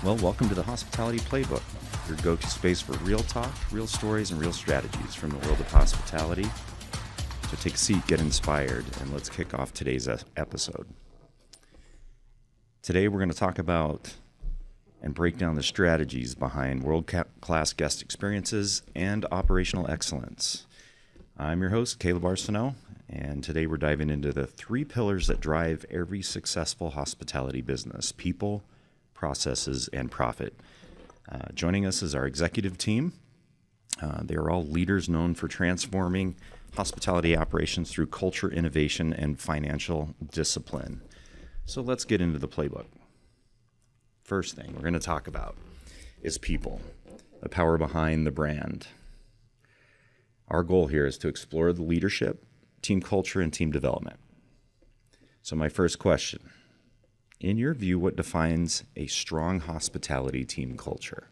Well, welcome to the Hospitality Playbook, your go-to space for real talk, real stories, and real strategies from the world of hospitality. So take a seat, get inspired, and let's kick off today's episode. Today we're going to talk about and break down the strategies behind world-class guest experiences and operational excellence. I'm your host, Caleb Arsenault, and today we're diving into the three pillars that drive every successful hospitality business: people, processes, and profit. Joining us is our executive team. They are all leaders known for transforming hospitality operations through culture, innovation, and financial discipline. So let's get into the playbook. First thing we're going to talk about is people, the power behind the brand. Our goal here is to explore the leadership, team culture, and team development. So my first question, in your view, what defines a strong hospitality team culture?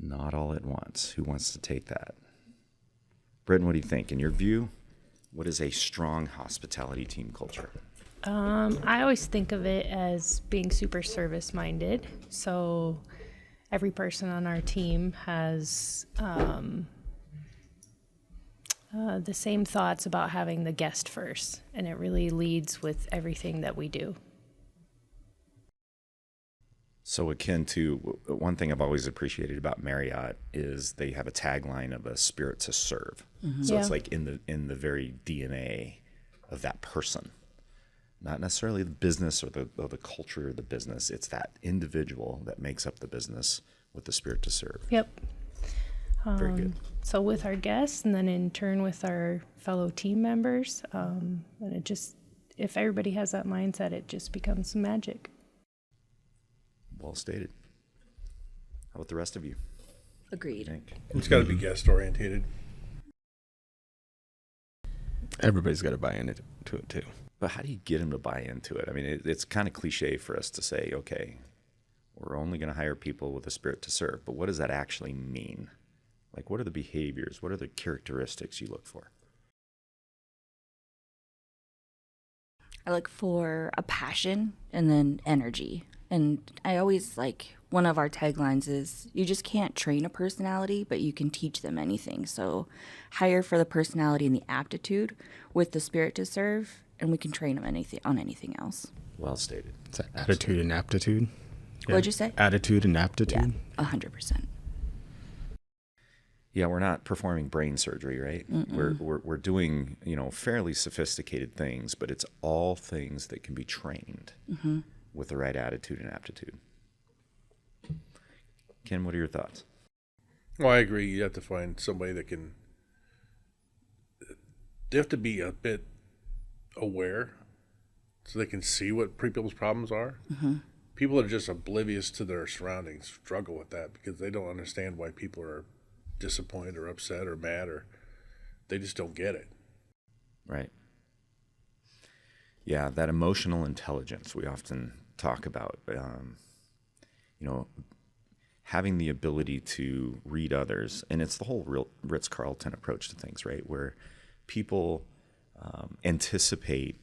Not all at once. Who wants to take that? Britton, what do you think? In your view, what is a strong hospitality team culture? I always think of it as being super service-minded. So every person on our team has the same thoughts about having the guest first, and it really leads with everything that we do. So akin to one thing I've always appreciated about Marriott is they have a tagline of a spirit to serve. Mm-hmm. So it's like in the very DNA of that person. Not necessarily the business or the culture of the business. It's that individual that makes up the business with the spirit to serve. Yep. Very good. So with our guests, and then in turn with our fellow team members, and it just, if everybody has that mindset, it just becomes magic. Well stated. How about the rest of you? Agreed. It's got to be guest orientated. Everybody's got to buy into it too. But how do you get them to buy into it? I mean, it's kind of cliche for us to say, okay, we're only going to hire people with a spirit to serve. But what does that actually mean? Like, what are the behaviors? What are the characteristics you look for? I look for a passion and then energy. And I always one of our taglines is, you just can't train a personality, but you can teach them anything. So hire for the personality and the aptitude with the spirit to serve, and we can train them on anything else. Well stated. Is that attitude and aptitude? Yeah. What'd you say? Attitude and aptitude? Yeah, 100%. Yeah, we're not performing brain surgery, right? We're doing, fairly sophisticated things, but it's all things that can be trained with the right attitude and aptitude. Ken, what are your thoughts? Well, I agree. You have to find somebody that can. They have to be a bit aware, so they can see what people's problems are. Mm-hmm. People that are just oblivious to their surroundings struggle with that because they don't understand why people are disappointed or upset or mad, or they just don't get it. Right. Yeah, that emotional intelligence we often talk about, having the ability to read others. And it's the whole real Ritz-Carlton approach to things, right? Where people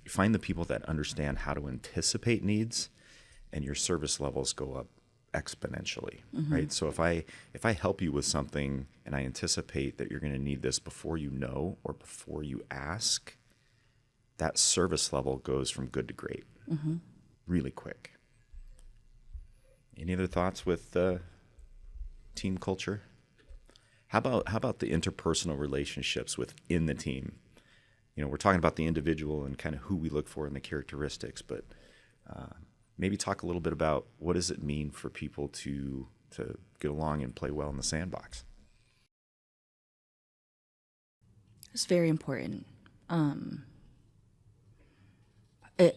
find the people that understand how to anticipate needs, and your service levels go up exponentially, right? So if I help you with something and I anticipate that you're going to need this before you know or before you ask, that service level goes from good to great really quick. Any other thoughts with team culture? How about the interpersonal relationships within the team? We're talking about the individual and kind of who we look for in the characteristics, but maybe talk a little bit about what does it mean for people to get along and play well in the sandbox? It's very important.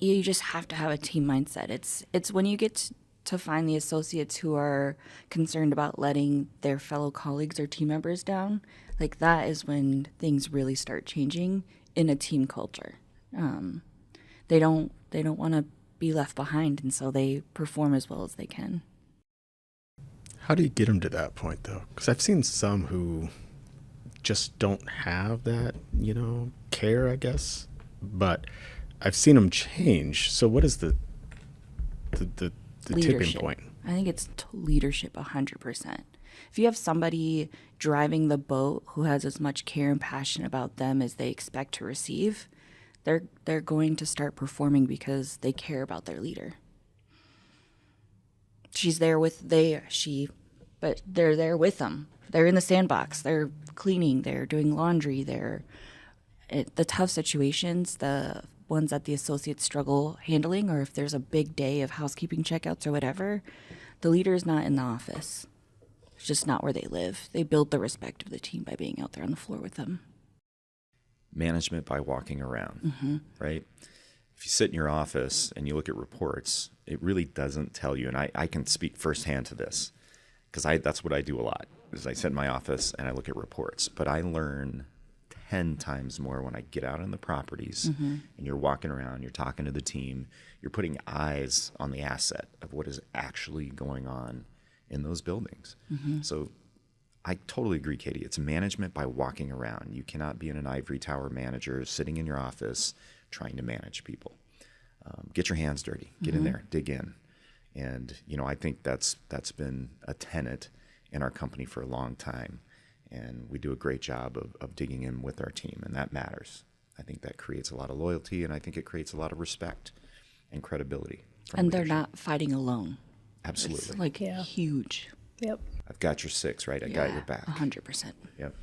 You just have to have a team mindset. It's when you get to find the associates who are concerned about letting their fellow colleagues or team members down, that is when things really start changing in a team culture. They don't want to be left behind, and so they perform as well as they can. How do you get them to that point, though? Because I've seen some who just don't have that, care, I guess. But I've seen them change. So what is the the leadership. tipping point? I think it's leadership 100%. If you have somebody driving the boat who has as much care and passion about them as they expect to receive, they're going to start performing because they care about their leader. But they're there with them. They're in the sandbox. They're cleaning. They're doing laundry. The tough situations, the ones that the associates struggle handling, or if there's a big day of housekeeping checkouts or whatever, the leader is not in the office. It's just not where they live. They build the respect of the team by being out there on the floor with them. Management by walking around, right? If you sit in your office and you look at reports, it really doesn't tell you. And I can speak firsthand to this because that's what I do a lot. Is I sit in my office and I look at reports. But I learn 10 times more when I get out on the properties and you're walking around, you're talking to the team, you're putting eyes on the asset of what is actually going on in those buildings. So I totally agree, Katie. It's management by walking around. You cannot be in an ivory tower manager sitting in your office trying to manage people. Get your hands dirty. Get in there. Dig in. And, I think that's been a tenet in our company for a long time. And we do a great job of digging in with our team, and that matters. I think that creates a lot of loyalty, and I think it creates a lot of respect and credibility. And they're not fighting alone. Absolutely. It's huge. Yep. I've got your six, right? I got your back. 100%. Yep.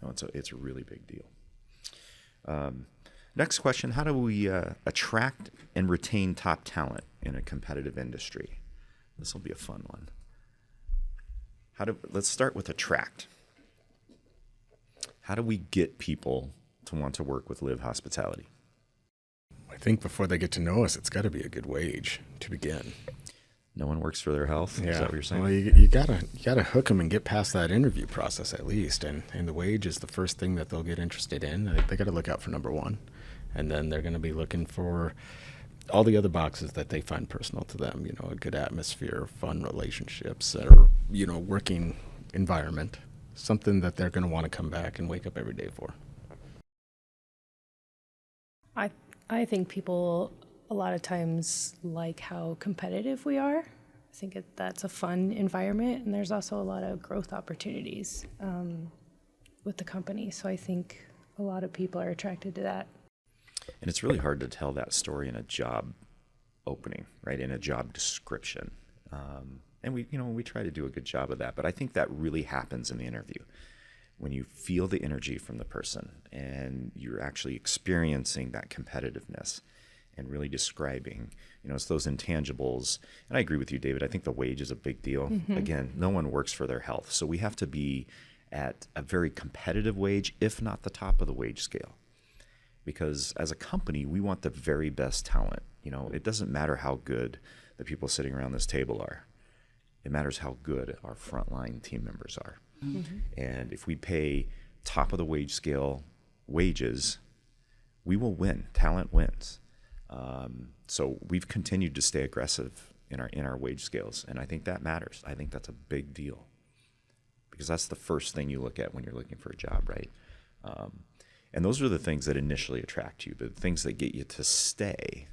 No, it's a really big deal. Next question, how do we attract and retain top talent in a competitive industry? This will be a fun one. Let's start with attract. How do we get people to want to work with Live Hospitality? I think before they get to know us, it's got to be a good wage to begin. No one works for their health? Yeah. Is that what you're saying? Well, you gotta hook them and get past that interview process at least, and the wage is the first thing that they'll get interested in. They got to look out for number one, and then they're going to be looking for all the other boxes that they find personal to them. A good atmosphere, fun relationships, or working environment, something that they're going to want to come back and wake up every day for. I think people a lot of times like how competitive we are. I think that's a fun environment, and there's also a lot of growth opportunities with the company. So I think a lot of people are attracted to that. And it's really hard to tell that story in a job opening, right? In a job description. And we try to do a good job of that, but I think that really happens in the interview. When you feel the energy from the person and you're actually experiencing that competitiveness and really describing, it's those intangibles. And I agree with you, David. I think the wage is a big deal. Again, no one works for their health. So we have to be at a very competitive wage, if not the top of the wage scale. Because as a company, we want the very best talent. It doesn't matter how good the people sitting around this table are. It matters how good our frontline team members are. And if we pay top of the wage scale wages, we will win. Talent wins. So we've continued to stay aggressive in our wage scales, and I think that matters. I think that's a big deal because that's the first thing you look at when you're looking for a job, right? And those are the things that initially attract you, but the things that get you to stay.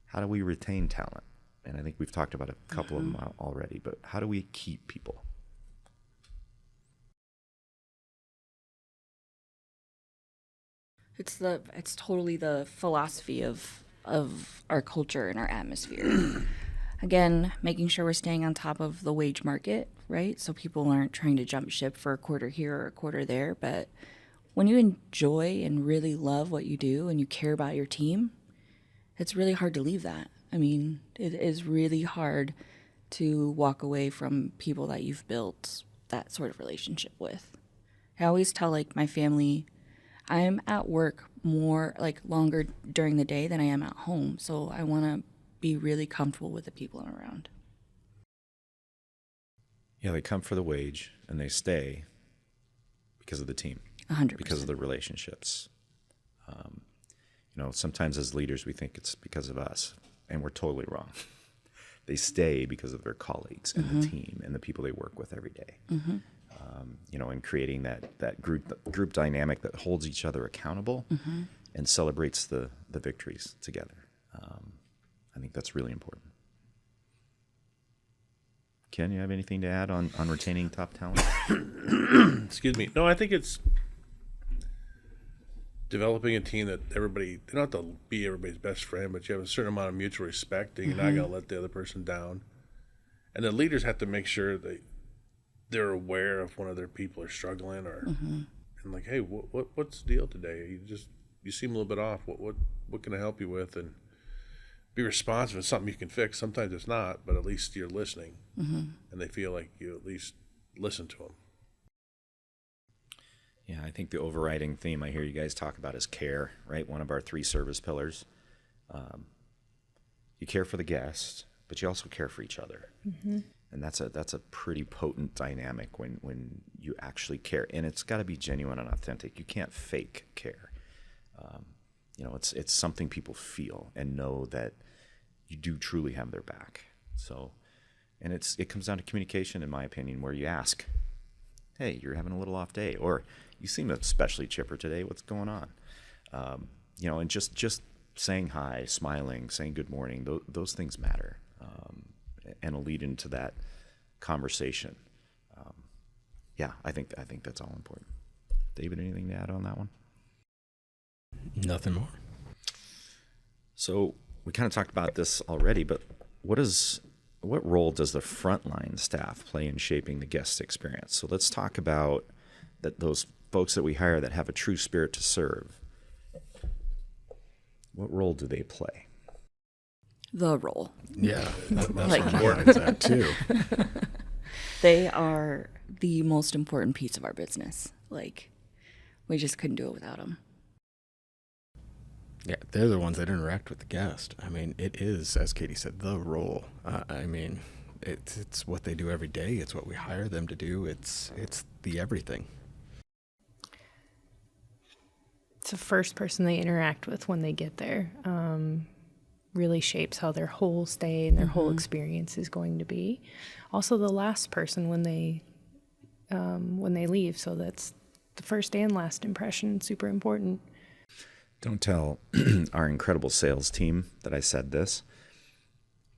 How do we retain talent? And I think we've talked about a couple of them already, but how do we keep people? It's totally the philosophy of our culture and our atmosphere. Again, making sure we're staying on top of the wage market, right? So people aren't trying to jump ship for a quarter here or a quarter there. But when you enjoy and really love what you do and you care about your team, it's really hard to leave that. I mean, it is really hard to walk away from people that you've built that sort of relationship with. I always tell my family, I'm at work more longer during the day than I am at home. So I want to be really comfortable with the people I'm around. Yeah, they come for the wage and they stay because of the team. 100%. Because of the relationships. Sometimes as leaders we think it's because of us, and we're totally wrong. They stay because of their colleagues and the team and the people they work with every day. And creating that group dynamic that holds each other accountable and celebrates the victories together. I think that's really important. Ken, you have anything to add on retaining top talent? Excuse me. No, I think it's developing a team that everybody, they don't have to be everybody's best friend, but you have a certain amount of mutual respect and you're not going to let the other person down. And the leaders have to make sure that they're aware if one of their people are struggling or, and like, hey, what's the deal today? You seem a little bit off. What can I help you with? And be responsive. It's something you can fix. Sometimes it's not, but at least you're listening and they feel like you at least listen to them. Yeah, I think the overriding theme I hear you guys talk about is care, right? One of our 3 service pillars. You care for the guest, but you also care for each other. And that's a pretty potent dynamic when you actually care. And it's got to be genuine and authentic. You can't fake care. It's something people feel and know that you do truly have their back. So, and it comes down to communication, in my opinion, where you ask, hey, you're having a little off day, or you seem especially chipper today. What's going on? And just saying hi, smiling, saying good morning. Those things matter, and a lead into that conversation. I think that's all important. David, anything to add on that one? Nothing more. So we kind of talked about this already, but what role does the frontline staff play in shaping the guest experience? So let's talk about those folks that we hire that have a true spirit to serve. What role do they play? The role. Yeah, that's Like- important. That too. They are the most important piece of our business. Like, we just couldn't do it without them. Yeah, they're the ones that interact with the guest. I mean, it is, as Katie said, the role. It's what they do every day. It's what we hire them to do. It's the everything. It's the first person they interact with when they get there. Really shapes how their whole stay and their whole experience is going to be. Also, the last person when they leave. So that's the first and last impression. Super important. Don't tell our incredible sales team that I said this,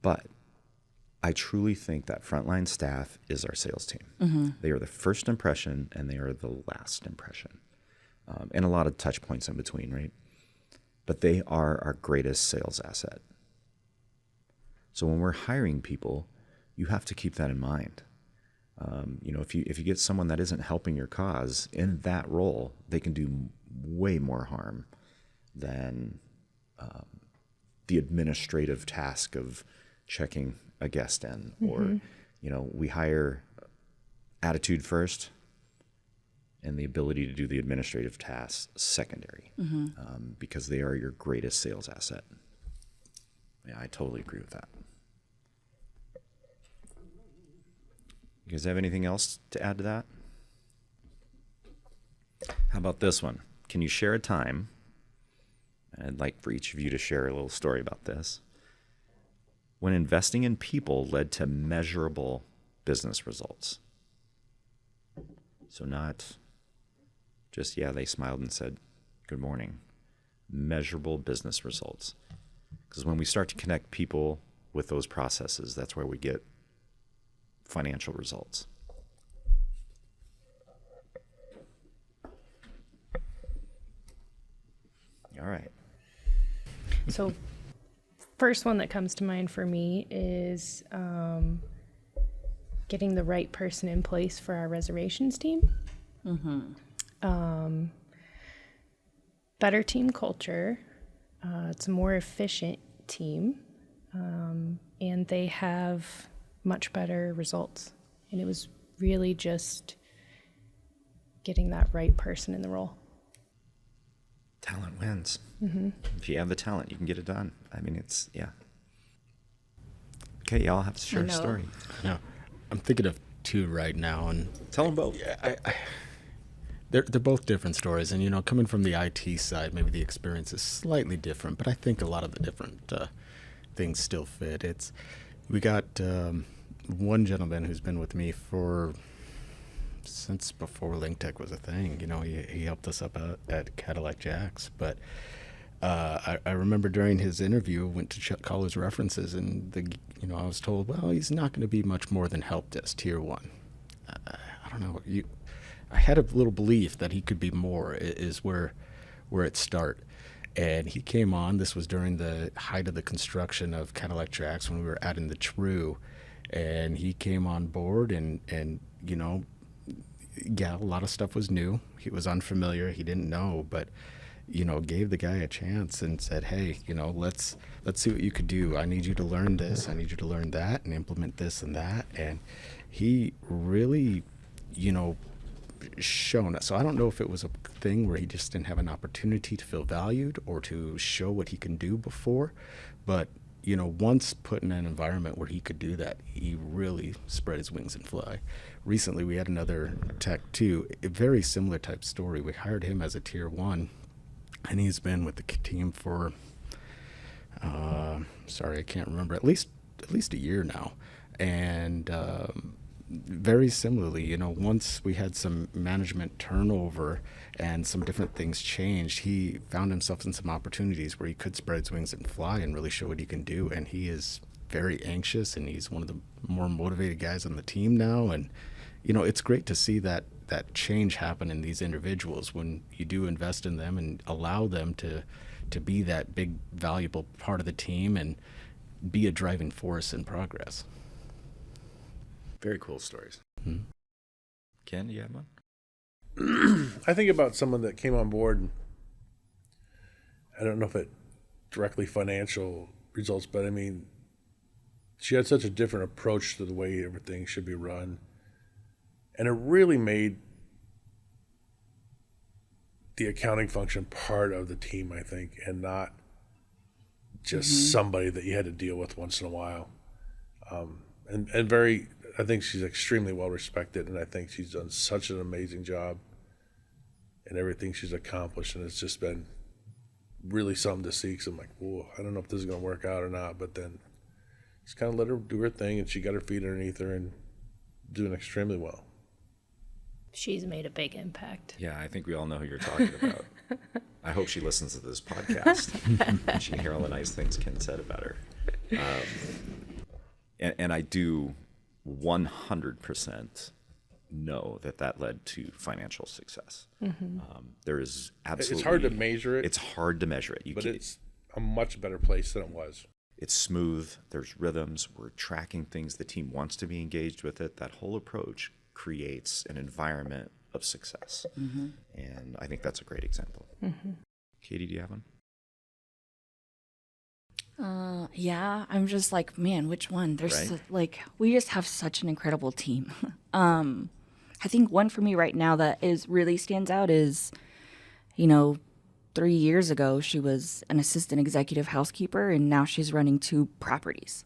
but I truly think that frontline staff is our sales team. They are the first impression and they are the last impression, and a lot of touch points in between, right? But they are our greatest sales asset. So when we're hiring people, you have to keep that in mind. If you get someone that isn't helping your cause in that role, they can do way more harm than the administrative task of checking a guest in, or we hire attitude first and the ability to do the administrative tasks secondary, because they are your greatest sales asset. Yeah, I totally agree with that. You guys have anything else to add to that? How about this one? Can you share a time? I'd like for each of you to share a little story about this. When investing in people led to measurable business results. So not just, they smiled and said, good morning. Measurable business results. Because when we start to connect people with those processes, that's where we get financial results. All right. So first one that comes to mind for me is getting the right person in place for our reservations team. Better team culture. It's a more efficient team, and they have much better results. And it was really just getting that right person in the role. Talent wins. If you have the talent, you can get it done. I mean, Okay, y'all have to share a story. No, I'm thinking of two right now, and Tell them both. yeah, they're both different stories. And coming from the IT side, maybe the experience is slightly different, but I think a lot of the different things still fit. We got one gentleman who's been with me since before LinkTech was a thing. He helped us up at Cadillac Jacks, but I remember during his interview, went to call his references, and I was told, well, he's not going to be much more than help desk tier 1. I don't know. I had a little belief that he could be more. Is where it start. And he came on. This was during the height of the construction of Cadillac Tracks when we were adding the True, and he came on board, and yeah, a lot of stuff was new. He was unfamiliar. He didn't know, but gave the guy a chance and said, hey, let's see what you could do. I need you to learn this. I need you to learn that and implement this and that. And he really, shown us. So I don't know if it was a thing where he just didn't have an opportunity to feel valued or to show what he can do before. But, once put in an environment where he could do that, he really spread his wings and fly. Recently, we had another tech too, a very similar type story. We hired him as a tier 1, and he's been with the team for, I can't remember, at least a year now. And very similarly, once we had some management turnover and some different things changed, he found himself in some opportunities where he could spread his wings and fly and really show what he can do. And he is very anxious, and he's one of the more motivated guys on the team now. And, it's great to see that change happen in these individuals when you do invest in them and allow them to be that big, valuable part of the team and be a driving force in progress. Very cool stories. Mm-hmm. Ken, do you have one? I think about someone that came on board. I don't know if it directly financial results, but I mean, she had such a different approach to the way everything should be run. And it really made the accounting function part of the team, I think, and not just somebody that you had to deal with once in a while. I think she's extremely well respected, and I think she's done such an amazing job in everything she's accomplished, and it's just been really something to see, because I'm like, whoa, I don't know if this is going to work out or not, but then just kind of let her do her thing, and she got her feet underneath her and doing extremely well. She's made a big impact. Yeah, I think we all know who you're talking about. I hope she listens to this podcast and she can hear all the nice things Ken said about her. And I do 100% know that led to financial success. There is absolutely... It's hard to measure it. It's hard to measure it. But it's a much better place than it was. It's smooth. There's rhythms. We're tracking things. The team wants to be engaged with it. That whole approach creates an environment of success. And I think that's a great example. Katie, do you have one? Yeah, I'm just like, man, which one? There's Right. we just have such an incredible team. I think one for me right now that really stands out is, 3 years ago, she was an assistant executive housekeeper, and now she's running 2 properties.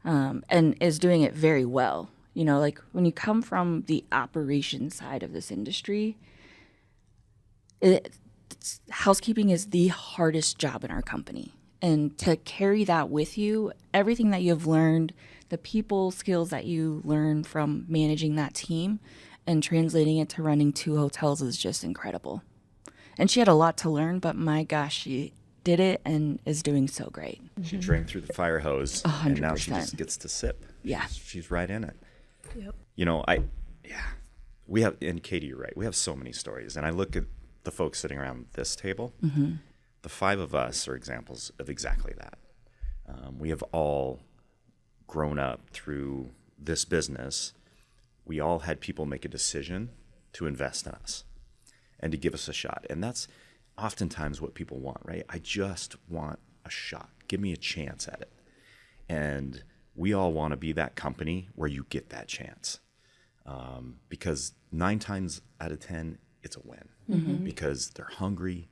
And is doing it very well. When you come from the operation side of this industry, housekeeping is the hardest job in our company. And to carry that with you, everything that you've learned, the people skills that you learn from managing that team and translating it to running 2 hotels is just incredible. And she had a lot to learn, but my gosh, she did it and is doing so great. She drank through the fire hose, 100%. and now she just gets to sip. Yeah. She's right in it. Yep. We have, and Katie, you're right, we have so many stories. And I look at the folks sitting around this table. The 5 of us are examples of exactly that. We have all grown up through this business. We all had people make a decision to invest in us and to give us a shot. And that's oftentimes what people want, right? I just want a shot. Give me a chance at it. And we all want to be that company where you get that chance. Because 9 times out of 10, it's a win. Because they're hungry,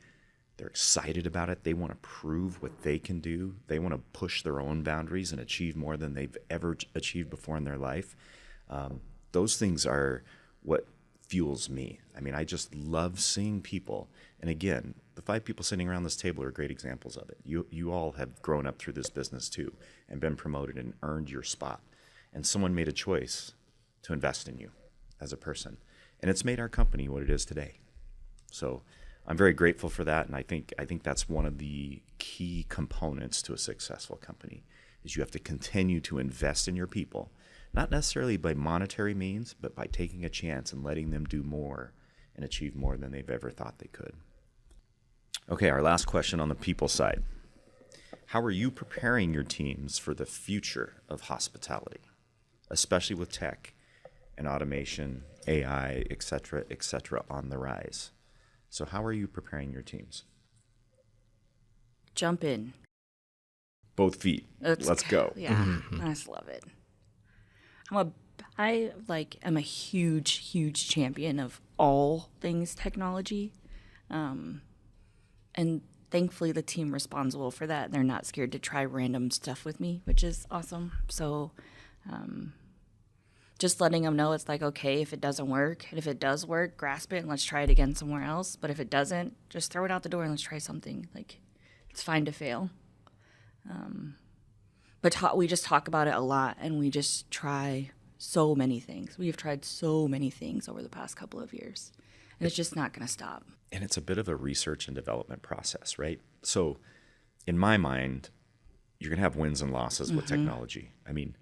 they're excited about it, they want to prove what they can do, they want to push their own boundaries and achieve more than they've ever achieved before in their life. Those things are what fuels me. I mean, I just love seeing people. And again, the 5 people sitting around this table are great examples of it. You all have grown up through this business too and been promoted and earned your spot. And someone made a choice to invest in you as a person. And it's made our company what it is today. So I'm very grateful for that, and I think that's one of the key components to a successful company is you have to continue to invest in your people, not necessarily by monetary means, but by taking a chance and letting them do more and achieve more than they've ever thought they could. Okay, our last question on the people side. How are you preparing your teams for the future of hospitality, especially with tech and automation, AI, et cetera, on the rise? So how are you preparing your teams? Jump in. Both feet. Let's go. Yeah, I just love it. I am a huge champion of all things technology, and thankfully the team responsible for that. They're not scared to try random stuff with me, which is awesome. So, just letting them know it's like, okay, if it doesn't work, and if it does work, grasp it and let's try it again somewhere else. But if it doesn't, just throw it out the door and let's try something. Like, it's fine to fail. But we just talk about it a lot, and we just try so many things. We have tried so many things over the past couple of years, and it's just not going to stop. And it's a bit of a research and development process, right? So in my mind, you're going to have wins and losses with technology. I mean,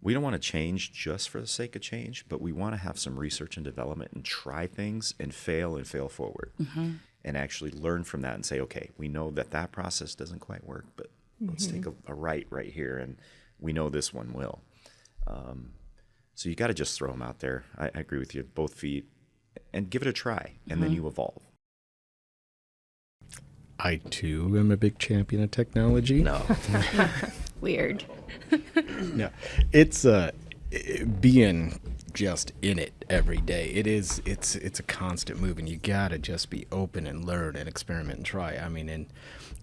we don't want to change just for the sake of change, but we want to have some research and development and try things and fail forward and actually learn from that and say, okay, we know that process doesn't quite work, but let's take a right here, and we know this one will. So you got to just throw them out there. I agree with you, both feet, and give it a try, and then you evolve. I, too, am a big champion of technology. No. Weird. No, it's being just in it every day. It's a constant move, and you gotta just be open and learn and experiment and try. I mean,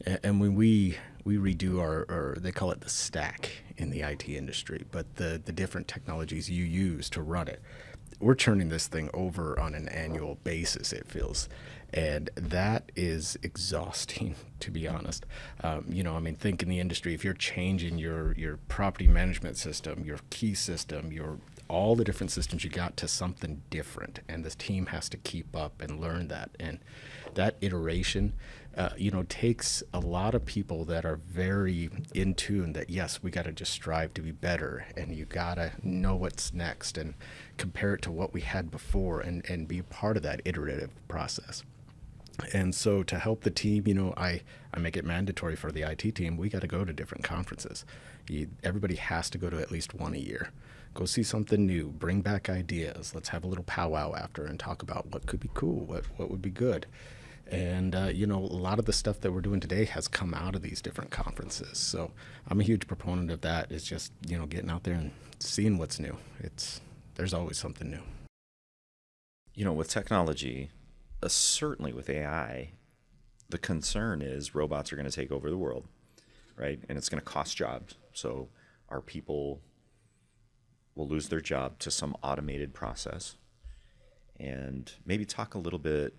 and when we redo our they call it the stack in the IT industry, but the different technologies you use to run it, we're turning this thing over on an annual basis, it feels. And that is exhausting, to be honest. Think in the industry, if you're changing your property management system, your key system, all the different systems you got to something different, and this team has to keep up and learn that. And that iteration, takes a lot of people that are very in tune that, yes, we got to just strive to be better, and you got to know what's next and compare it to what we had before and be part of that iterative process. And so to help the team, I make it mandatory for the IT team. We got to go to different conferences. Everybody has to go to at least one a year. Go see something new, bring back ideas. Let's have a little powwow after and talk about what could be cool, what would be good. And, a lot of the stuff that we're doing today has come out of these different conferences. So I'm a huge proponent of that. It's just, getting out there and seeing what's new. There's always something new. With technology, certainly with AI, the concern is robots are going to take over the world, right? And it's going to cost jobs. So our people will lose their job to some automated process. And maybe talk a little bit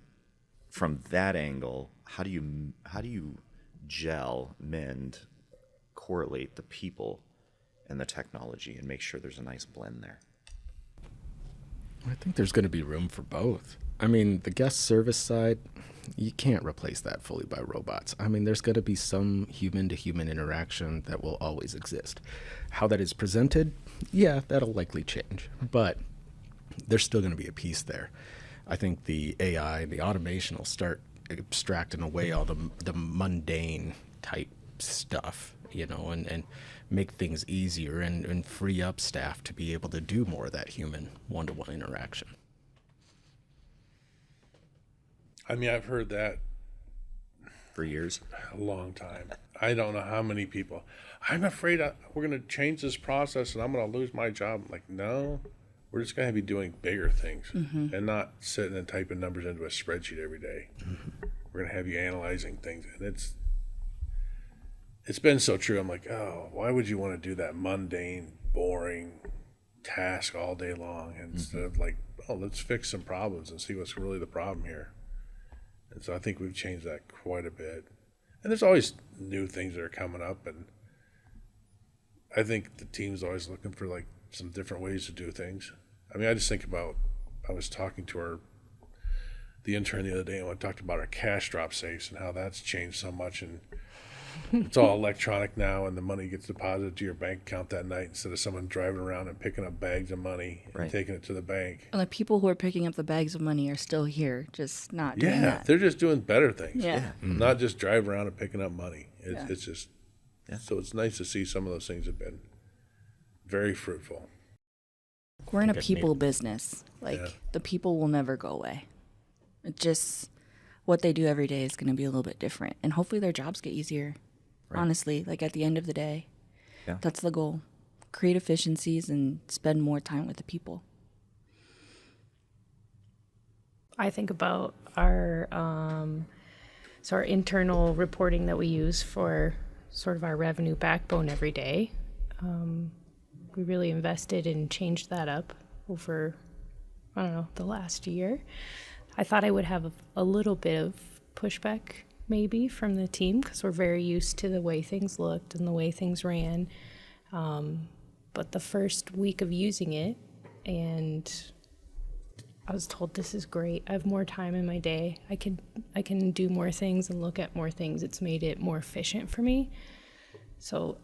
from that angle. How do you gel, mend, correlate the people and the technology and make sure there's a nice blend there? I think there's going to be room for both. I mean, the guest service side, you can't replace that fully by robots. I mean, there's going to be some human-to-human interaction that will always exist. How that is presented, yeah, that'll likely change. But there's still going to be a piece there. I think the AI, the automation will start abstracting away all the mundane type stuff, and make things easier and free up staff to be able to do more of that human one-to-one interaction. I mean, I've heard that For years. a long time. I don't know how many people. I'm afraid we're going to change this process and I'm going to lose my job. I'm like, no, we're just going to be doing bigger things and not sitting and typing numbers into a spreadsheet every day. We're going to have you analyzing things. And it's been so true. I'm like, oh, why would you want to do that mundane, boring task all day long instead of like, oh, let's fix some problems and see what's really the problem here. And so I think we've changed that quite a bit. And there's always new things that are coming up. And I think the team's always looking for like some different ways to do things. I mean, I just think about, I was talking to our the intern the other day and we talked about our cash drop safes and how that's changed so much, and it's all electronic now, and the money gets deposited to your bank account that night instead of someone driving around and picking up bags of money and Right. taking it to the bank. And the people who are picking up the bags of money are still here, just not doing Yeah, that. they're just doing better things. Yeah. Not just driving around and picking up money. It's just, Yeah. so it's nice to see some of those things have been very fruitful. We're in a think I'd people business. Like, Yeah. the people will never go away. It just, what they do every day is going to be a little bit different. And hopefully their jobs get easier. Right. Honestly, like at the end of the day, Yeah. that's the goal. Create efficiencies and spend more time with the people. I think about our our internal reporting that we use for sort of our revenue backbone every day. We really invested and changed that up over, I don't know, the last year. I thought I would have a little bit of pushback maybe from the team because we're very used to the way things looked and the way things ran. But the first week of using it, and I was told this is great. I have more time in my day. I can do more things and look at more things. It's made it more efficient for me. So,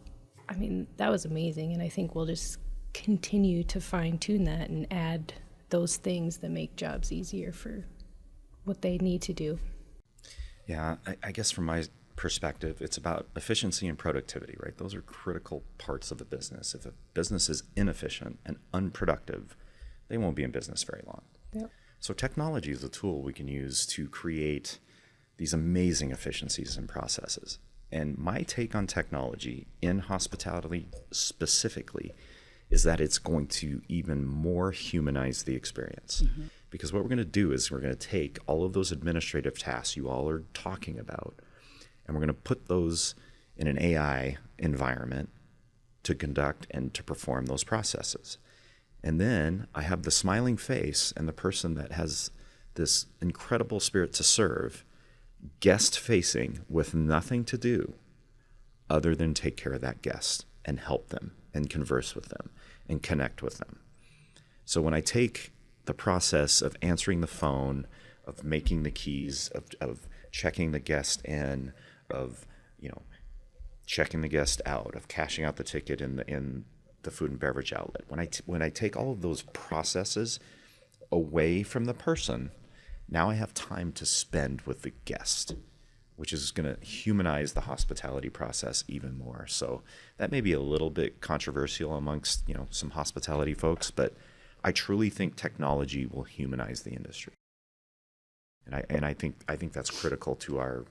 I mean, that was amazing, and I think we'll just continue to fine-tune that and add those things that make jobs easier for what they need to do. Yeah, I guess from my perspective, it's about efficiency and productivity, right? Those are critical parts of a business. If a business is inefficient and unproductive, they won't be in business very long. Yep. So technology is a tool we can use to create these amazing efficiencies and processes. And my take on technology in hospitality specifically is that it's going to even more humanize the experience. Mm-hmm. Because what we're going to do is we're going to take all of those administrative tasks you all are talking about, and we're going to put those in an AI environment to conduct and to perform those processes. And then I have the smiling face and the person that has this incredible spirit to serve, guest facing with nothing to do other than take care of that guest and help them and converse with them and connect with them. So when I take the process of answering the phone, of making the keys, of checking the guest in, of checking the guest out, of cashing out the ticket in the food and beverage outlet, when I take all of those processes away from the person, now I have time to spend with the guest, which is going to humanize the hospitality process even more. So that may be a little bit controversial amongst some hospitality folks, but I truly think technology will humanize the industry, and I think that's critical to our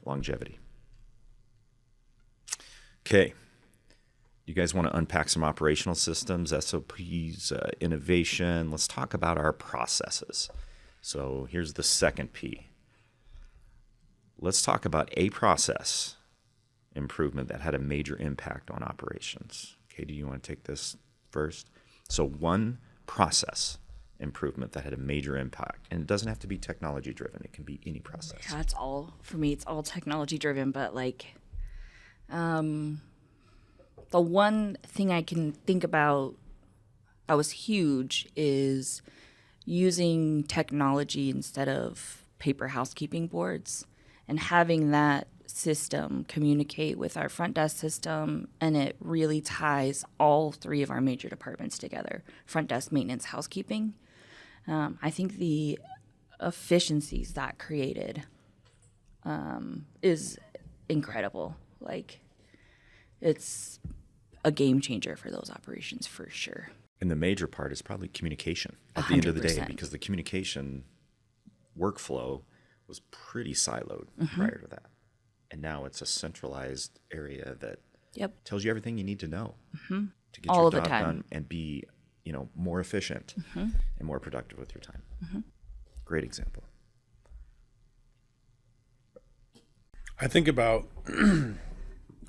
longevity. Okay, you guys want to unpack some operational systems, SOPs, innovation? Let's talk about our processes. So here's the second P. Let's talk about a process improvement that had a major impact on operations. Kayti, do you want to take this first? So one process improvement that had a major impact, and it doesn't have to be technology driven. It can be any process. Yeah, it's all, for me, it's all technology driven, but the one thing I can think about that was huge is using technology instead of paper housekeeping boards and having that system communicate with our front desk system, and it really ties all three of our major departments together: front desk, maintenance, housekeeping. I think the efficiencies that created is incredible. It's a game changer for those operations for sure. And the major part is probably communication at the end of the day, 100%. because the communication workflow was pretty siloed Mm-hmm. prior to that. And now it's a centralized area that Yep. tells you everything you need to know to get All your of the job time. done and be, more efficient and more productive with your time. Great example. I think about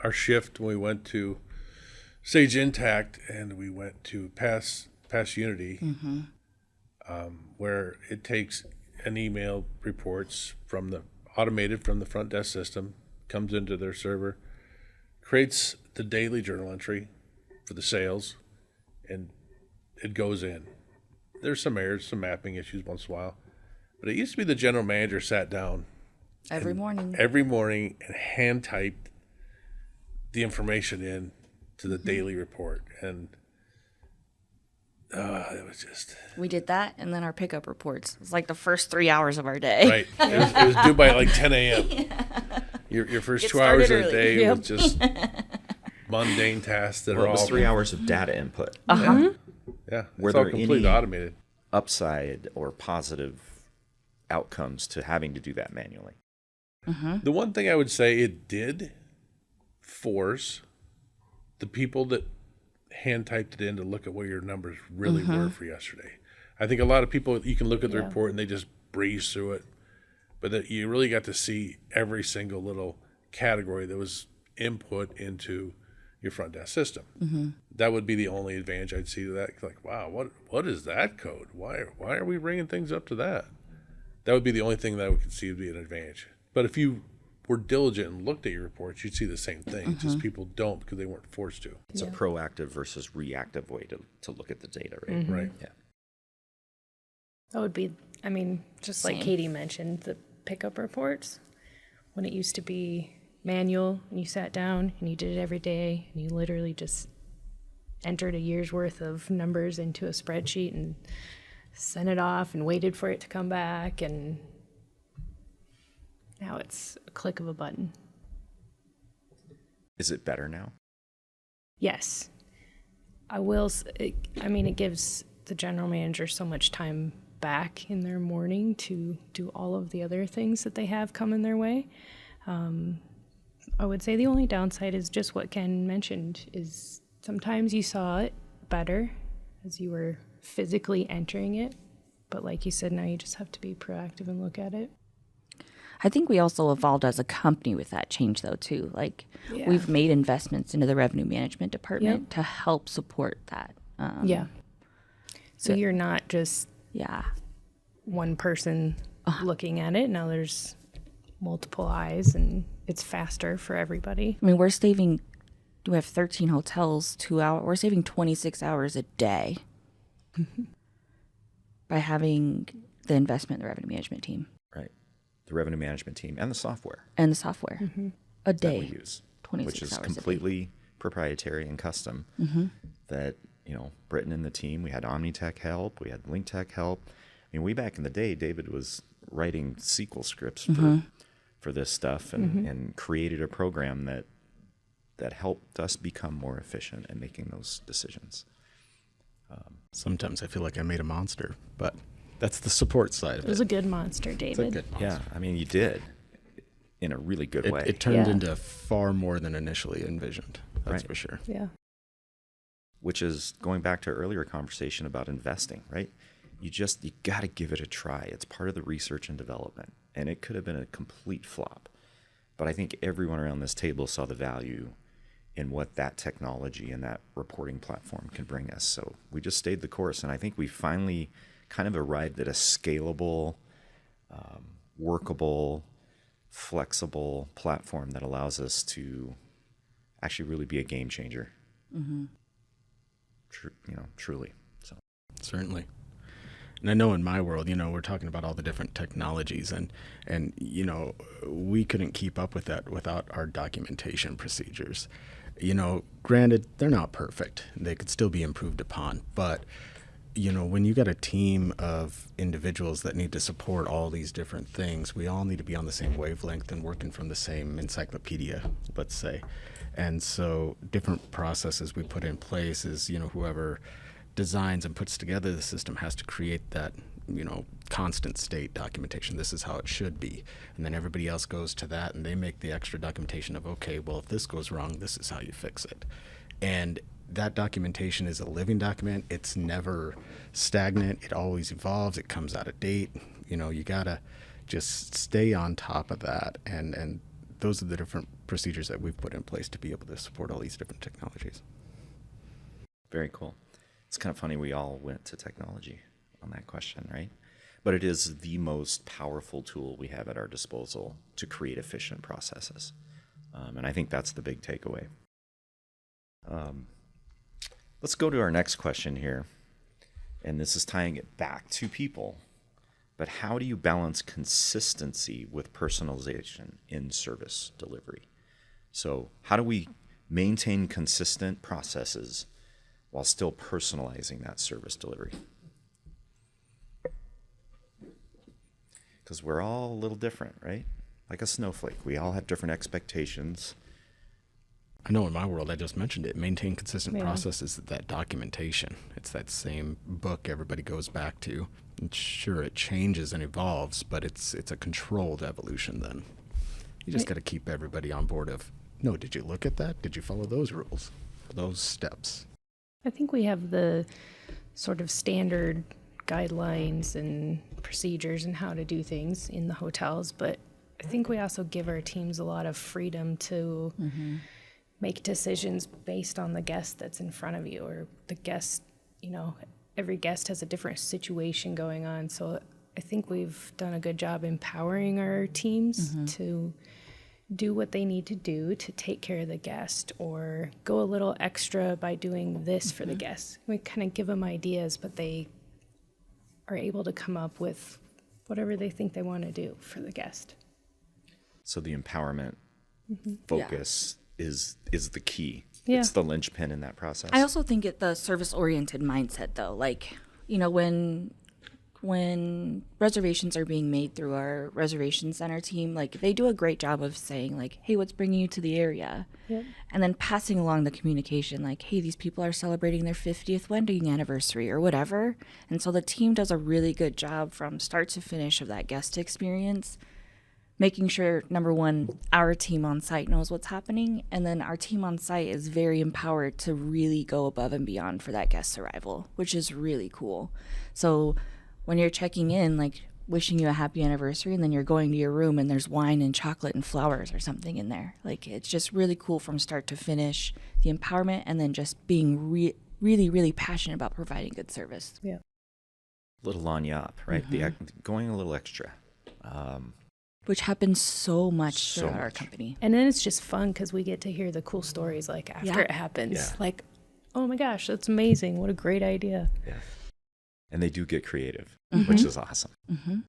our shift when we went to Sage Intact and we went to Pass Unity, where it takes an email reports automated from the front desk system, comes into their server, creates the daily journal entry for the sales, and it goes in. There's some errors, some mapping issues once in a while, But it used to be the general manager sat down Every morning. and hand typed the information in to the daily report. And it was just... We did that, and then our pickup reports. It's like the first 3 hours of our day. Right. It was due by like 10 a.m. Your first Get 2 hours of started the day early. was just mundane tasks that Well, are it was all... 3 hours of data input. Yeah, Were it's all there completely any- automated. Upside or positive outcomes to having to do that manually? The one thing I would say it did force the people that hand typed it in to look at what your numbers really were for yesterday. I think a lot of people, you can look at the Yeah. report and they just breeze through it, but that you really got to see every single little category that was input into your front desk system. That would be the only advantage I'd see to that. Like, wow, what is that code? Why are we bringing things up to that? That would be the only thing that I would see would be an advantage. But if you were diligent and looked at your reports, you'd see the same thing. Just people don't because they weren't forced to. It's a proactive versus reactive way to look at the data, right? Right. Yeah. That would be, I mean, just like Same. Katie mentioned, the pickup reports. When it used to be manual and you sat down and you did it every day and you literally just entered a year's worth of numbers into a spreadsheet and sent it off and waited for it to come back, and now it's a click of a button. Is it better now? Yes. It gives the general manager so much time back in their morning to do all of the other things that they have coming their way. I would say the only downside is just what Ken mentioned, is sometimes you saw it better as you were physically entering it. But like you said, now you just have to be proactive and look at it. I think we also evolved as a company with that change, though, too. Like, Yeah. we've made investments into the revenue management department Yep. to help support that. Yeah. So you're not just Yeah. one person looking at it. Now there's multiple eyes, and it's faster for everybody. I mean, we have 13 hotels, 2 hours. We're saving 26 hours a day by having the investment in the revenue management team Right. The revenue management team and the software and the software a that day. we use, 26 which is hours a day. completely proprietary and custom. That, Britton and the team, we had OmniTech help, we had LinkTech help. I mean, way back in the day, David was writing SQL scripts for this stuff and created a program that helped us become more efficient in making those decisions. Sometimes I feel like I made a monster, but that's the support side of It was a good monster, It's a David. good monster. Yeah, I mean, you did in a really good way. It turned Yeah. into far more than initially envisioned. That's Right. for sure. Yeah. Which is going back to our earlier conversation about investing, right? You got to give it a try. It's part of the research and development, and it could have been a complete flop. But I think everyone around this table saw the value in what that technology and that reporting platform can bring us. So we just stayed the course, and I think we finally kind of arrived at a scalable, workable, flexible platform that allows us to actually really be a game changer. Truly. So Certainly. And I know in my world, we're talking about all the different technologies and we couldn't keep up with that without our documentation procedures. Granted, they're not perfect. They could still be improved upon. But, when you got a team of individuals that need to support all these different things, we all need to be on the same wavelength and working from the same encyclopedia, let's say. And so different processes we put in place is, whoever designs and puts together the system has to create that, constant state documentation. This is how it should be. And then everybody else goes to that and they make the extra documentation of, okay, well, if this goes wrong, this is how you fix it. And that documentation is a living document. It's never stagnant. It always evolves. It comes out of date. You gotta just stay on top of that. And those are the different procedures that we've put in place to be able to support all these different technologies. very cool. It's kind of funny we all went to technology on that question, right? But it is the most powerful tool we have at our disposal to create efficient processes. And I think that's the big takeaway. Let's go to our next question here. And this is tying it back to people. but how do you balance consistency with personalization in service delivery? So how do we maintain consistent processes while still personalizing that service delivery? Because we're all a little different, right? Like a snowflake. We all have different expectations. I know in my world, I just mentioned it, maintain consistent Yeah. processes, that documentation. It's that same book everybody goes back to. And sure, it changes and evolves, but it's a controlled evolution then. You just got to keep everybody on board of, no, did you look at that? Did you follow those rules, those steps? I think we have the sort of standard guidelines and procedures and how to do things in the hotels, but I think we also give our teams a lot of freedom to make decisions based on the guest that's in front of you, or the guest, every guest has a different situation going on. So I think we've done a good job empowering our teams to do what they need to do to take care of the guest, or go a little extra by doing this for the guest. We kind of give them ideas, but they are able to come up with whatever they think they want to do for the guest. So the empowerment focus is the key. Yeah. It's the linchpin in that process. I also think the service-oriented mindset, though, like, when reservations are being made through our reservation center team, like, they do a great job of saying, like, hey, what's bringing you to the area? Yep. And then passing along the communication, like, hey, these people are celebrating their 50th wedding anniversary or whatever. And so the team does a really good job from start to finish of that guest experience, making sure, number one, our team on site knows what's happening, and then our team on site is very empowered to really go above and beyond for that guest's arrival, which is really cool. So when you're checking in, like, wishing you a happy anniversary, and then you're going to your room and there's wine and chocolate and flowers or something in there, like, it's just really cool from start to finish, the empowerment, and then just being really, really passionate about providing good service. Yeah. Little on yap, right? Going a little extra. Which happens so much So throughout our much. company. And then it's just fun because we get to hear the cool stories like after Yeah. it happens. Yeah. Like, oh my gosh, that's amazing. What a great idea. Yeah. And they do get creative, Mhm. which is awesome. Mm-hmm.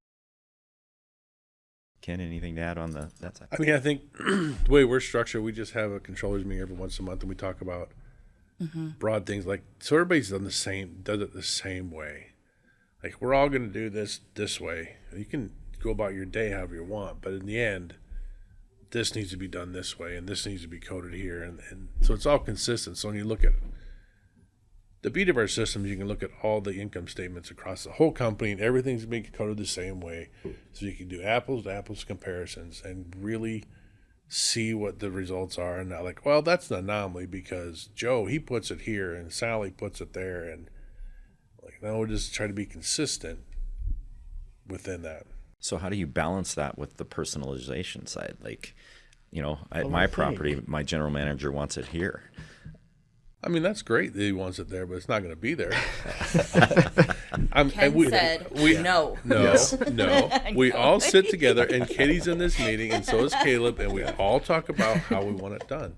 Ken, anything to add on that side? I mean, I think the way we're structured, we just have a controllers meeting every once a month, and we talk about broad things, like, so everybody's does it the same way. Like, we're all going to do this way. You can go about your day however you want, but in the end, this needs to be done this way, and this needs to be coded here, and so it's all consistent. So when you look at the beauty of our systems, you can look at all the income statements across the whole company, and everything's being coded the same way, so you can do apples to apples comparisons and really see what the results are, and not like, well, that's an anomaly because Joe, he puts it here and Sally puts it there, and like, no, we'll just try to be consistent within that. So how do you balance that with the personalization side? Like, at Well, my I think- property, my general manager wants it here. I mean, that's great that he wants it there, but it's not going to be there. no. No. We all sit together, and Katie's in this meeting, and so is Caleb, and we all talk about how we want it done.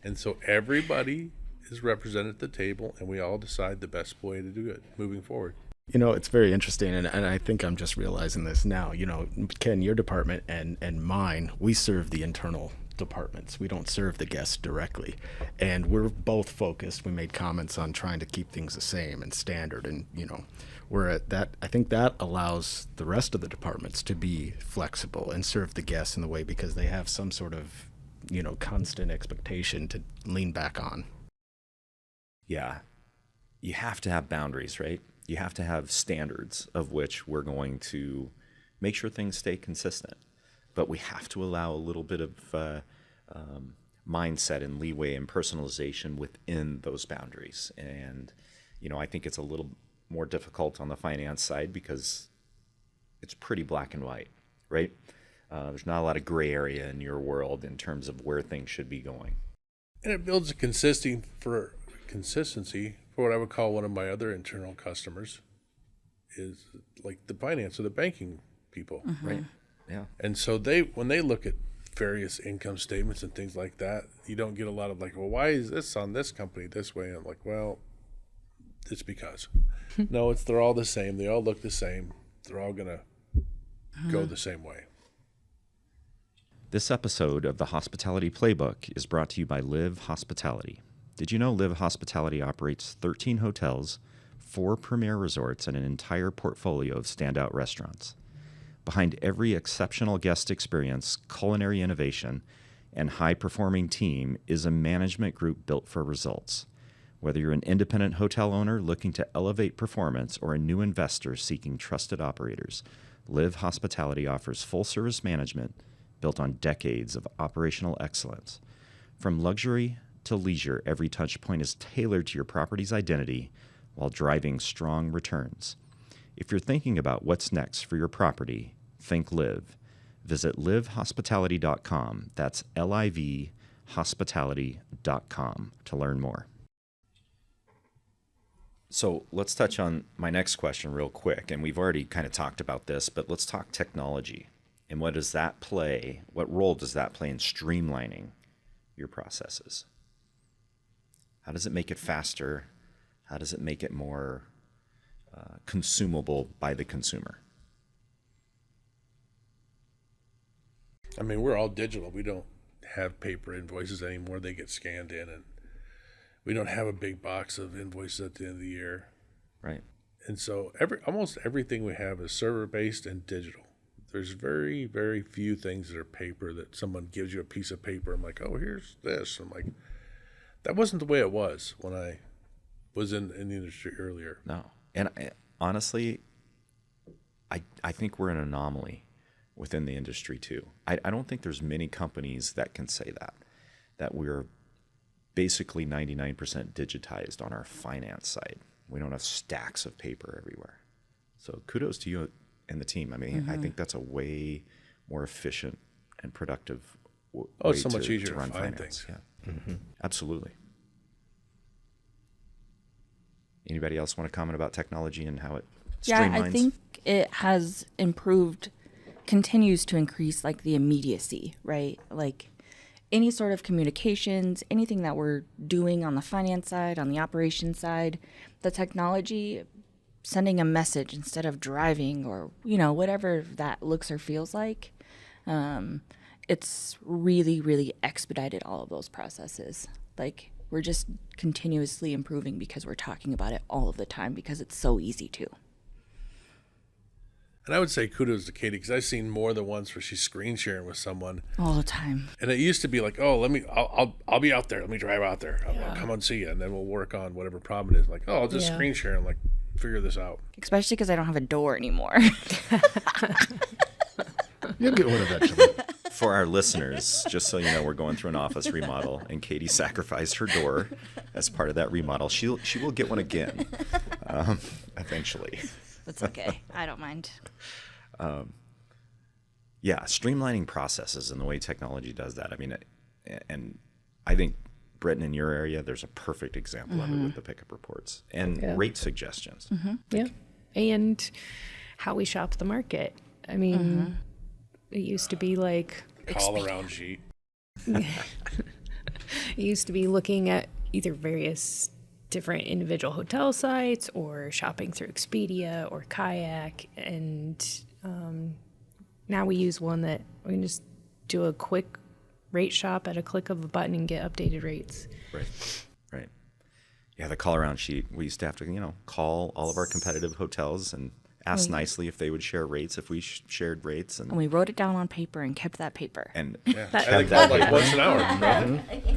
And so everybody is represented at the table, and we all decide the best way to do it moving forward. It's very interesting, and I think I'm just realizing this now. Ken, your department and mine, we serve the internal departments. We don't serve the guests directly. And we're both focused. We made comments on trying to keep things the same and standard. And, we're at that. I think that allows the rest of the departments to be flexible and serve the guests in the way, because they have some sort of, constant expectation to lean back on. Yeah. You have to have boundaries, right? You have to have standards of which we're going to make sure things stay consistent. But we have to allow a little bit of mindset and leeway and personalization within those boundaries. And, I think it's a little more difficult on the finance side because it's pretty black and white, right? There's not a lot of gray area in your world in terms of where things should be going. And it builds a consistency for what I would call one of my other internal customers is like the finance or the banking people, right? Yeah. And so when they look at various income statements and things like that, you don't get a lot of like, well, why is this on this company this way? And I'm like, well, it's because. No, they're all the same. They all look the same. they're all going to go the same way. This episode of the Hospitality Playbook is brought to you by Live Hospitality. Did you know Live Hospitality operates 13 hotels, 4 premier resorts, and an entire portfolio of standout restaurants? Behind every exceptional guest experience, culinary innovation, and high-performing team is a management group built for results. Whether you're an independent hotel owner looking to elevate performance or a new investor seeking trusted operators, Live Hospitality offers full-service management built on decades of operational excellence. From luxury to leisure, every touch point is tailored to your property's identity while driving strong returns. If you're thinking about what's next for your property, think Live. Visit livehospitality.com. That's LIV hospitality.com to learn more. So let's touch on my next question real quick. And we've already kind of talked about this, but let's talk technology. And what does that play? What role does that play in streamlining your processes? How does it make it faster? How does it make it more consumable by the consumer? I mean, we're all digital. We don't have paper invoices anymore. They get scanned in, and we don't have a big box of invoices at the end of the year. Right. And so almost everything we have is server-based and digital. There's very, very few things that are paper that someone gives you a piece of paper. I'm like, oh, here's this. I'm like, that wasn't the way it was when I was in the industry earlier. No. And honestly, I think we're an anomaly within the industry too. I don't think there's many companies that can say that we're basically 99% digitized on our finance side. We don't have stacks of paper everywhere. So kudos to you and the team. I mean, I think that's a way more efficient and productive way it's so much easier to run to find finance. things. Yeah, absolutely. Anybody else want to comment about technology and how it streamlines? Yeah, I think it has improved, continues to increase like the immediacy, right? Like any sort of communications, anything that we're doing on the finance side, on the operations side, the technology, sending a message instead of driving or, whatever that looks or feels like, it's really, really expedited all of those processes. Like we're just continuously improving because we're talking about it all of the time because it's so easy to. And I would say kudos to Kayti, because I've seen more than once where she's screen sharing with someone All the time. And it used to be like, oh, I'll be out there. Let me drive out there. I'll come and see you, and then we'll work on whatever problem it is. Like, oh, I'll just screen share and like figure this out. Especially because I don't have a door anymore. You'll get one eventually. For our listeners, just so you know, we're going through an office remodel, and Kayti sacrificed her door as part of that remodel. She will get one again eventually. That's okay. I don't mind. Yeah, streamlining processes and the way technology does that. I mean, and I think, Britton, in your area, there's a perfect example of it with the pickup reports and rate suggestions. Yeah. And how we shop the market. I mean, it used to be like... Call around sheet. It used to be looking at either various different individual hotel sites or shopping through Expedia or Kayak. And now we use one that we can just do a quick rate shop at a click of a button and get updated rates. Right. Yeah, the call around sheet. We used to have to, call all of our competitive hotels and ask nicely if they would share rates, if we shared rates. And we wrote it down on paper and kept that paper. And Yeah. I think called like once an hour.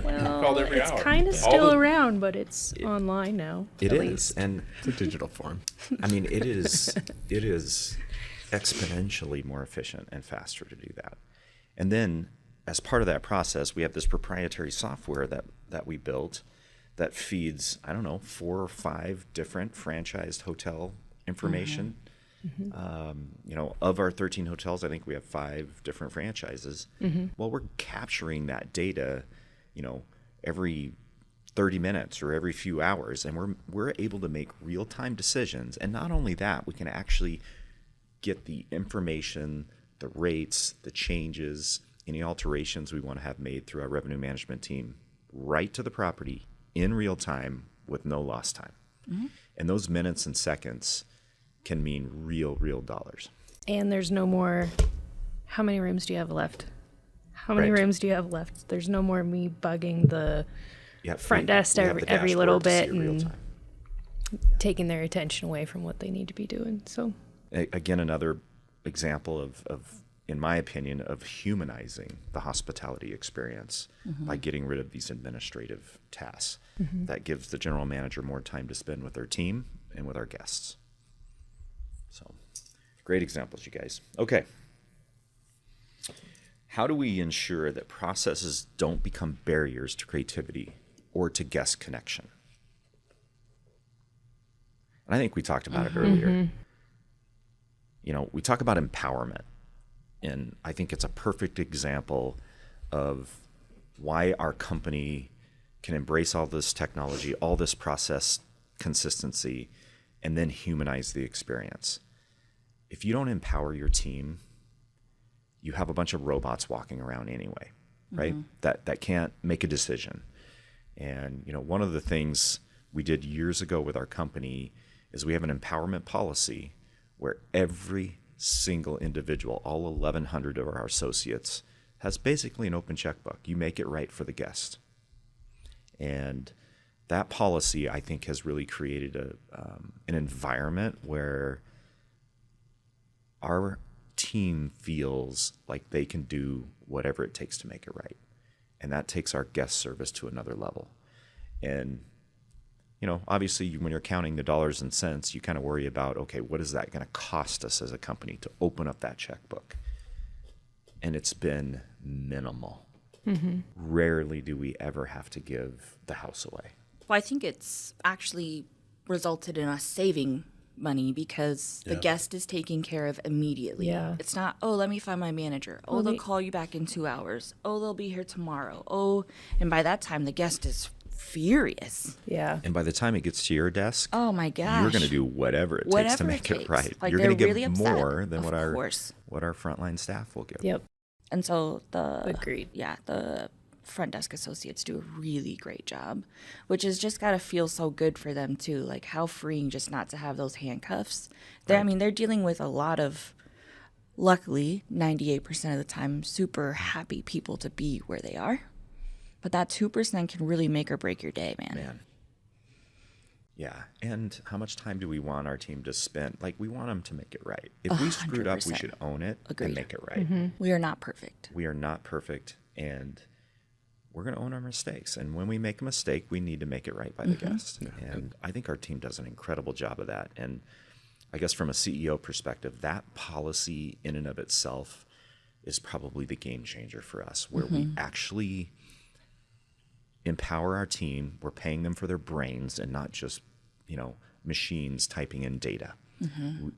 Well, Called every it's hour. kind of All still the- around, but it's online now. it at is. least. And It's a digital form. I mean, it is exponentially more efficient and faster to do that. And then as part of that process, we have this proprietary software that we built that feeds, 4 or 5 different franchised hotel information. Of our 13 hotels, I think we have 5 different franchises. Well, we're capturing that data, every 30 minutes or every few hours, and we're able to make real-time decisions. And not only that, we can actually get the information, the rates, the changes, any alterations we want to have made through our revenue management team right to the property in real time with no lost time. And those minutes and seconds can mean real dollars. And there's no more, how many rooms do you have left? How many Right. rooms do you have left? There's no more me bugging the Yeah, front desk we have the every little dashboard to see bit it real and time. taking their attention away from what they need to be doing. So Again, another example of, in my opinion, of humanizing the hospitality experience by getting rid of these administrative tasks. That gives the general manager more time to spend with their team and with our guests. So, great examples, you guys. Okay. How do we ensure that processes don't become barriers to creativity or to guest connection? And I think we talked about it earlier. You know, we talk about empowerment, and I think it's a perfect example of why our company can embrace all this technology, all this process consistency, and then humanize the experience. If you don't empower your team, you have a bunch of robots walking around anyway, right? That can't make a decision. And, you know, one of the things we did years ago with our company is we have an empowerment policy where every single individual, all 1,100 of our associates, has basically an open checkbook. You make it right for the guest. And that policy, I think, has really created an environment where our team feels like they can do whatever it takes to make it right. And that takes our guest service to another level. And, you know, obviously when you're counting the dollars and cents, you kind of worry about, okay, what is that going to cost us as a company to open up that checkbook? And it's been minimal. Rarely do we ever have to give the house away. Well, I think it's actually resulted in us saving money because the guest is taken care of immediately. Yeah. It's not, oh, let me find my manager. Oh, Well, they'll they- call you back in 2 hours. Oh, they'll be here tomorrow. Oh, and by that time, the guest is furious. yeah. And by the time it gets to your desk, Oh, my gosh. you're going to do whatever it takes to Whatever make it it takes. right. Like, You're going to they're give really upset. more than Of what our course. frontline staff will give. Yep. And so Agreed. the front desk associates do a really great job, which has just got to feel so good for them too. Like how freeing just not to have those handcuffs. I mean, they're dealing with a lot of, luckily, 98% of the time, super happy people to be where they are. But that 2% can really make or break your day, man. Yeah. And how much time do we want our team to spend? Like, we want them to make it right. If we screwed up, we 100%. should own it Agreed. and make it right. We are not perfect. We are not perfect, and we're going to own our mistakes. And when we make a mistake, we need to make it right by the guest. And I think our team does an incredible job of that. And I guess from a CEO perspective, that policy in and of itself is probably the game changer for us, where we actually empower our team. We're paying them for their brains and not just, you know, machines typing in data. We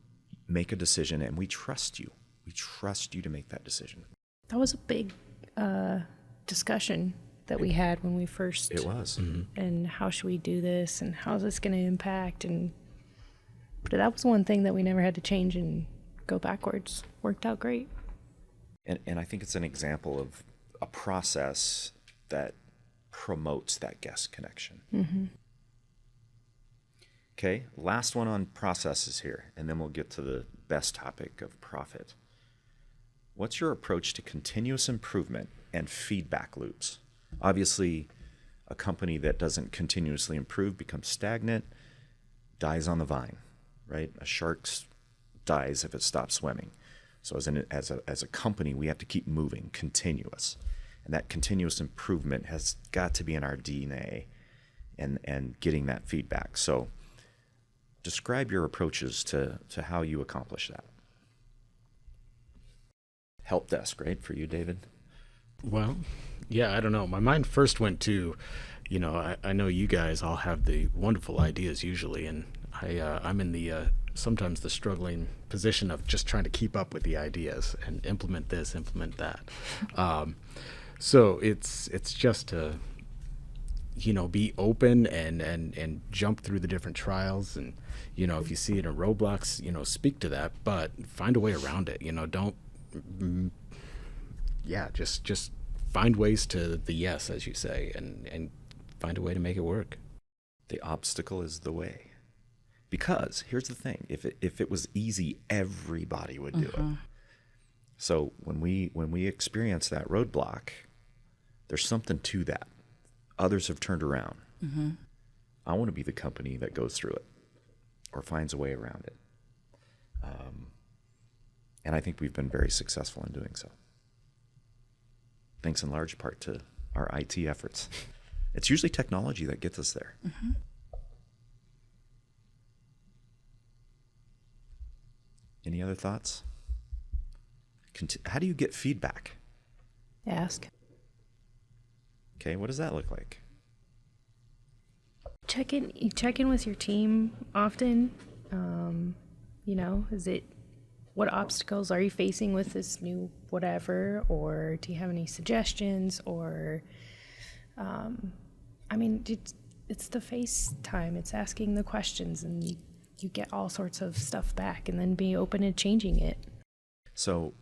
make a decision, and we trust you. We trust you to make that decision. That was a big discussion that we had when we first. It was. And how should we do this? And how's this going to impact? And but that was one thing that we never had to change and go backwards. Worked out great. And I think it's an example of a process that promotes that guest connection. Okay, last one on processes here, and then we'll get to the best topic of profit. What's your approach to continuous improvement and feedback loops? Obviously, a company that doesn't continuously improve becomes stagnant, dies on the vine, right? A shark dies if it stops swimming. So as a company, we have to keep moving, continuous. And that continuous improvement has got to be in our DNA and getting that feedback. So describe your approaches to how you accomplish that. Help desk, right, for you, David? Well, yeah, I don't know. My mind first went to, you know, I know you guys all have the wonderful ideas usually, and I'm in the sometimes the struggling position of just trying to keep up with the ideas and implement this, implement that. So it's just to, you know, be open and jump through the different trials, and, you know, if you see it in roadblocks, you know, speak to that, but find a way around it. You know, don't, just find ways to the yes, as you say, and find a way to make it work. The obstacle is the way. Because here's the thing: if it was easy, everybody would do it. So when we experience that roadblock, there's something to that. Others have turned around. I want to be the company that goes through it or finds a way around it. And I think we've been very successful in doing so. Thanks in large part to our IT efforts. It's usually technology that gets us there. Any other thoughts? How do you get feedback? Ask. Okay, what does that look like? You check in with your team often. What obstacles are you facing with this new whatever, or do you have any suggestions? Or, it's the FaceTime. It's asking the questions, and you get all sorts of stuff back, and then be open to changing it. So,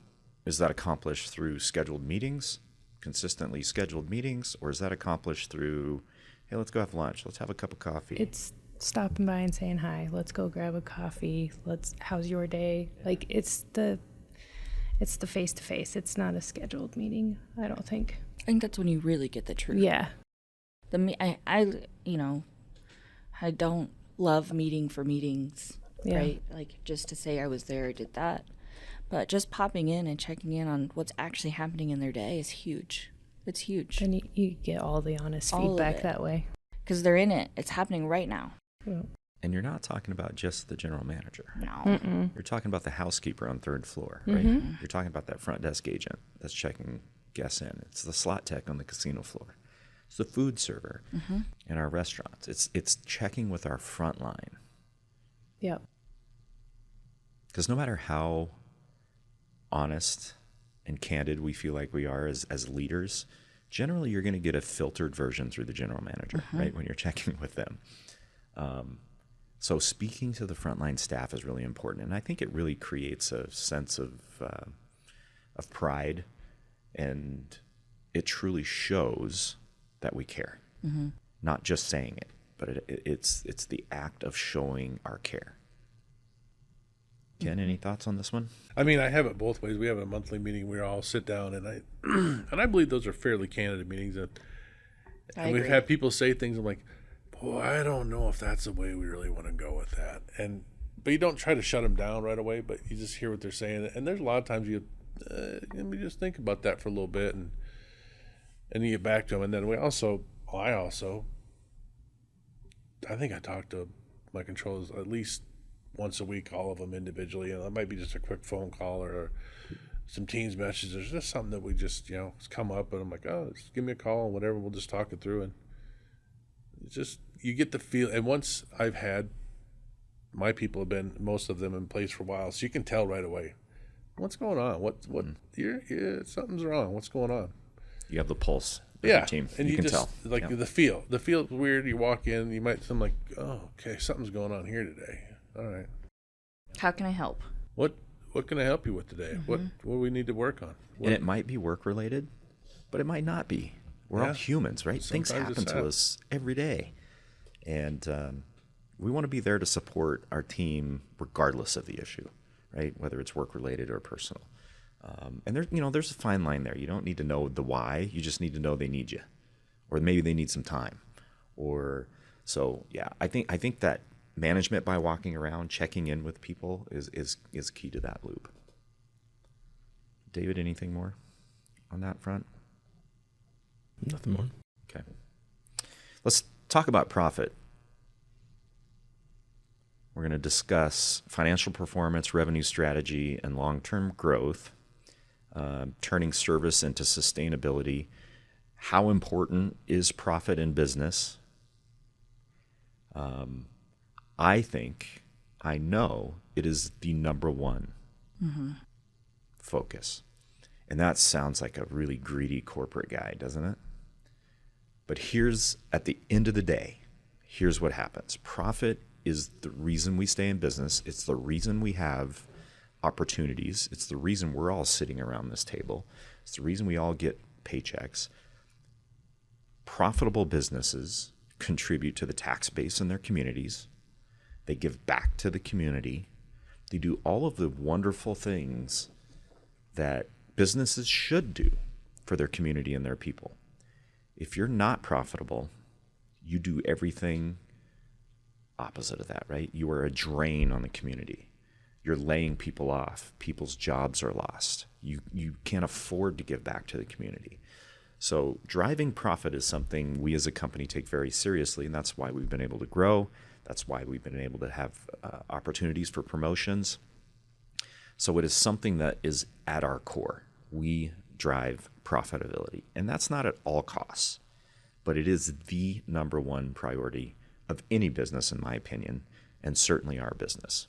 is that accomplished through scheduled meetings, consistently scheduled meetings, or is that accomplished through, hey, let's go have lunch, let's have a cup of coffee? It's stopping by and saying hi. Let's go grab a coffee. How's your day? Like, it's the face to face. It's not a scheduled meeting, I don't think. I think that's when you really get the truth. Yeah. I don't love meeting for meetings, Yeah. right? Like, just to say I was there or did that. But just popping in and checking in on what's actually happening in their day is huge. It's huge. And you get all the honest All of feedback it. that way. Because they're in it. It's happening right now. Yeah. And you're not talking about just the general manager. No. You're talking about the housekeeper on third floor, right? You're talking about that front desk agent that's checking guests in. It's the slot tech on the casino floor. It's the food server in our restaurants. It's checking with our front line. Yep. Because no matter how honest and candid we feel like we are as leaders, generally you're going to get a filtered version through the general manager, right, when you're checking with them. So speaking to the frontline staff is really important, and I think it really creates a sense of pride, and it truly shows that we care. Not just saying it, but it's the act of showing our care. Ken, any thoughts on this one? I mean, I have it both ways. We have a monthly meeting where we all sit down, and I believe those are fairly candid meetings. And we've had people say things. I'm like, boy, I don't know if that's the way we really want to go with that. But you don't try to shut them down right away. But you just hear what they're saying. And there's a lot of times let me just think about that for a little bit, and you get back to them. And then I think I talk to my controllers at least once a week, all of them individually, and it might be just a quick phone call or some Teams messages. There's just something that we just, it's come up, and I'm like, oh, just give me a call and whatever, we'll just talk it through. And it's just, you get the feel. And once I've had, my people have been, most of them in place for a while, so you can tell right away what's going on. Something's wrong. What's going on? You have the pulse of your team. And you can just tell. like the feel's weird. You walk in, you might seem like, oh, okay, something's going on here today. All right. How can I help? What can I help you with today? What do we need to work on? And it might be work related, but it might not be. We're all humans, right? Sometimes Things happen to us every day. And we want to be there to support our team regardless of the issue, right? Whether it's work related or personal. And there's a fine line there. You don't need to know the why. You just need to know they need you, or maybe they need some time, I think that management by walking around, checking in with people is key to that loop. David, anything more on that front? Nothing more. Okay. Let's talk about profit. We're going to discuss financial performance, revenue strategy, and long-term growth, turning service into sustainability. How important is profit in business? I know it is the number one focus. And that sounds like a really greedy corporate guy, doesn't it? But at the end of the day, here's what happens. Profit is the reason we stay in business. It's the reason we have opportunities. It's the reason we're all sitting around this table. It's the reason we all get paychecks. Profitable businesses contribute to the tax base in their communities. They give back to the community. They do all of the wonderful things that businesses should do for their community and their people. If you're not profitable, you do everything opposite of that, right? You are a drain on the community. You're laying people off. People's jobs are lost. You can't afford to give back to the community. So driving profit is something we as a company take very seriously, and that's why we've been able to grow. That's why we've been able to have opportunities for promotions. So it is something that is at our core. We drive profitability, and that's not at all costs, but it is the number one priority of any business, in my opinion, and certainly our business.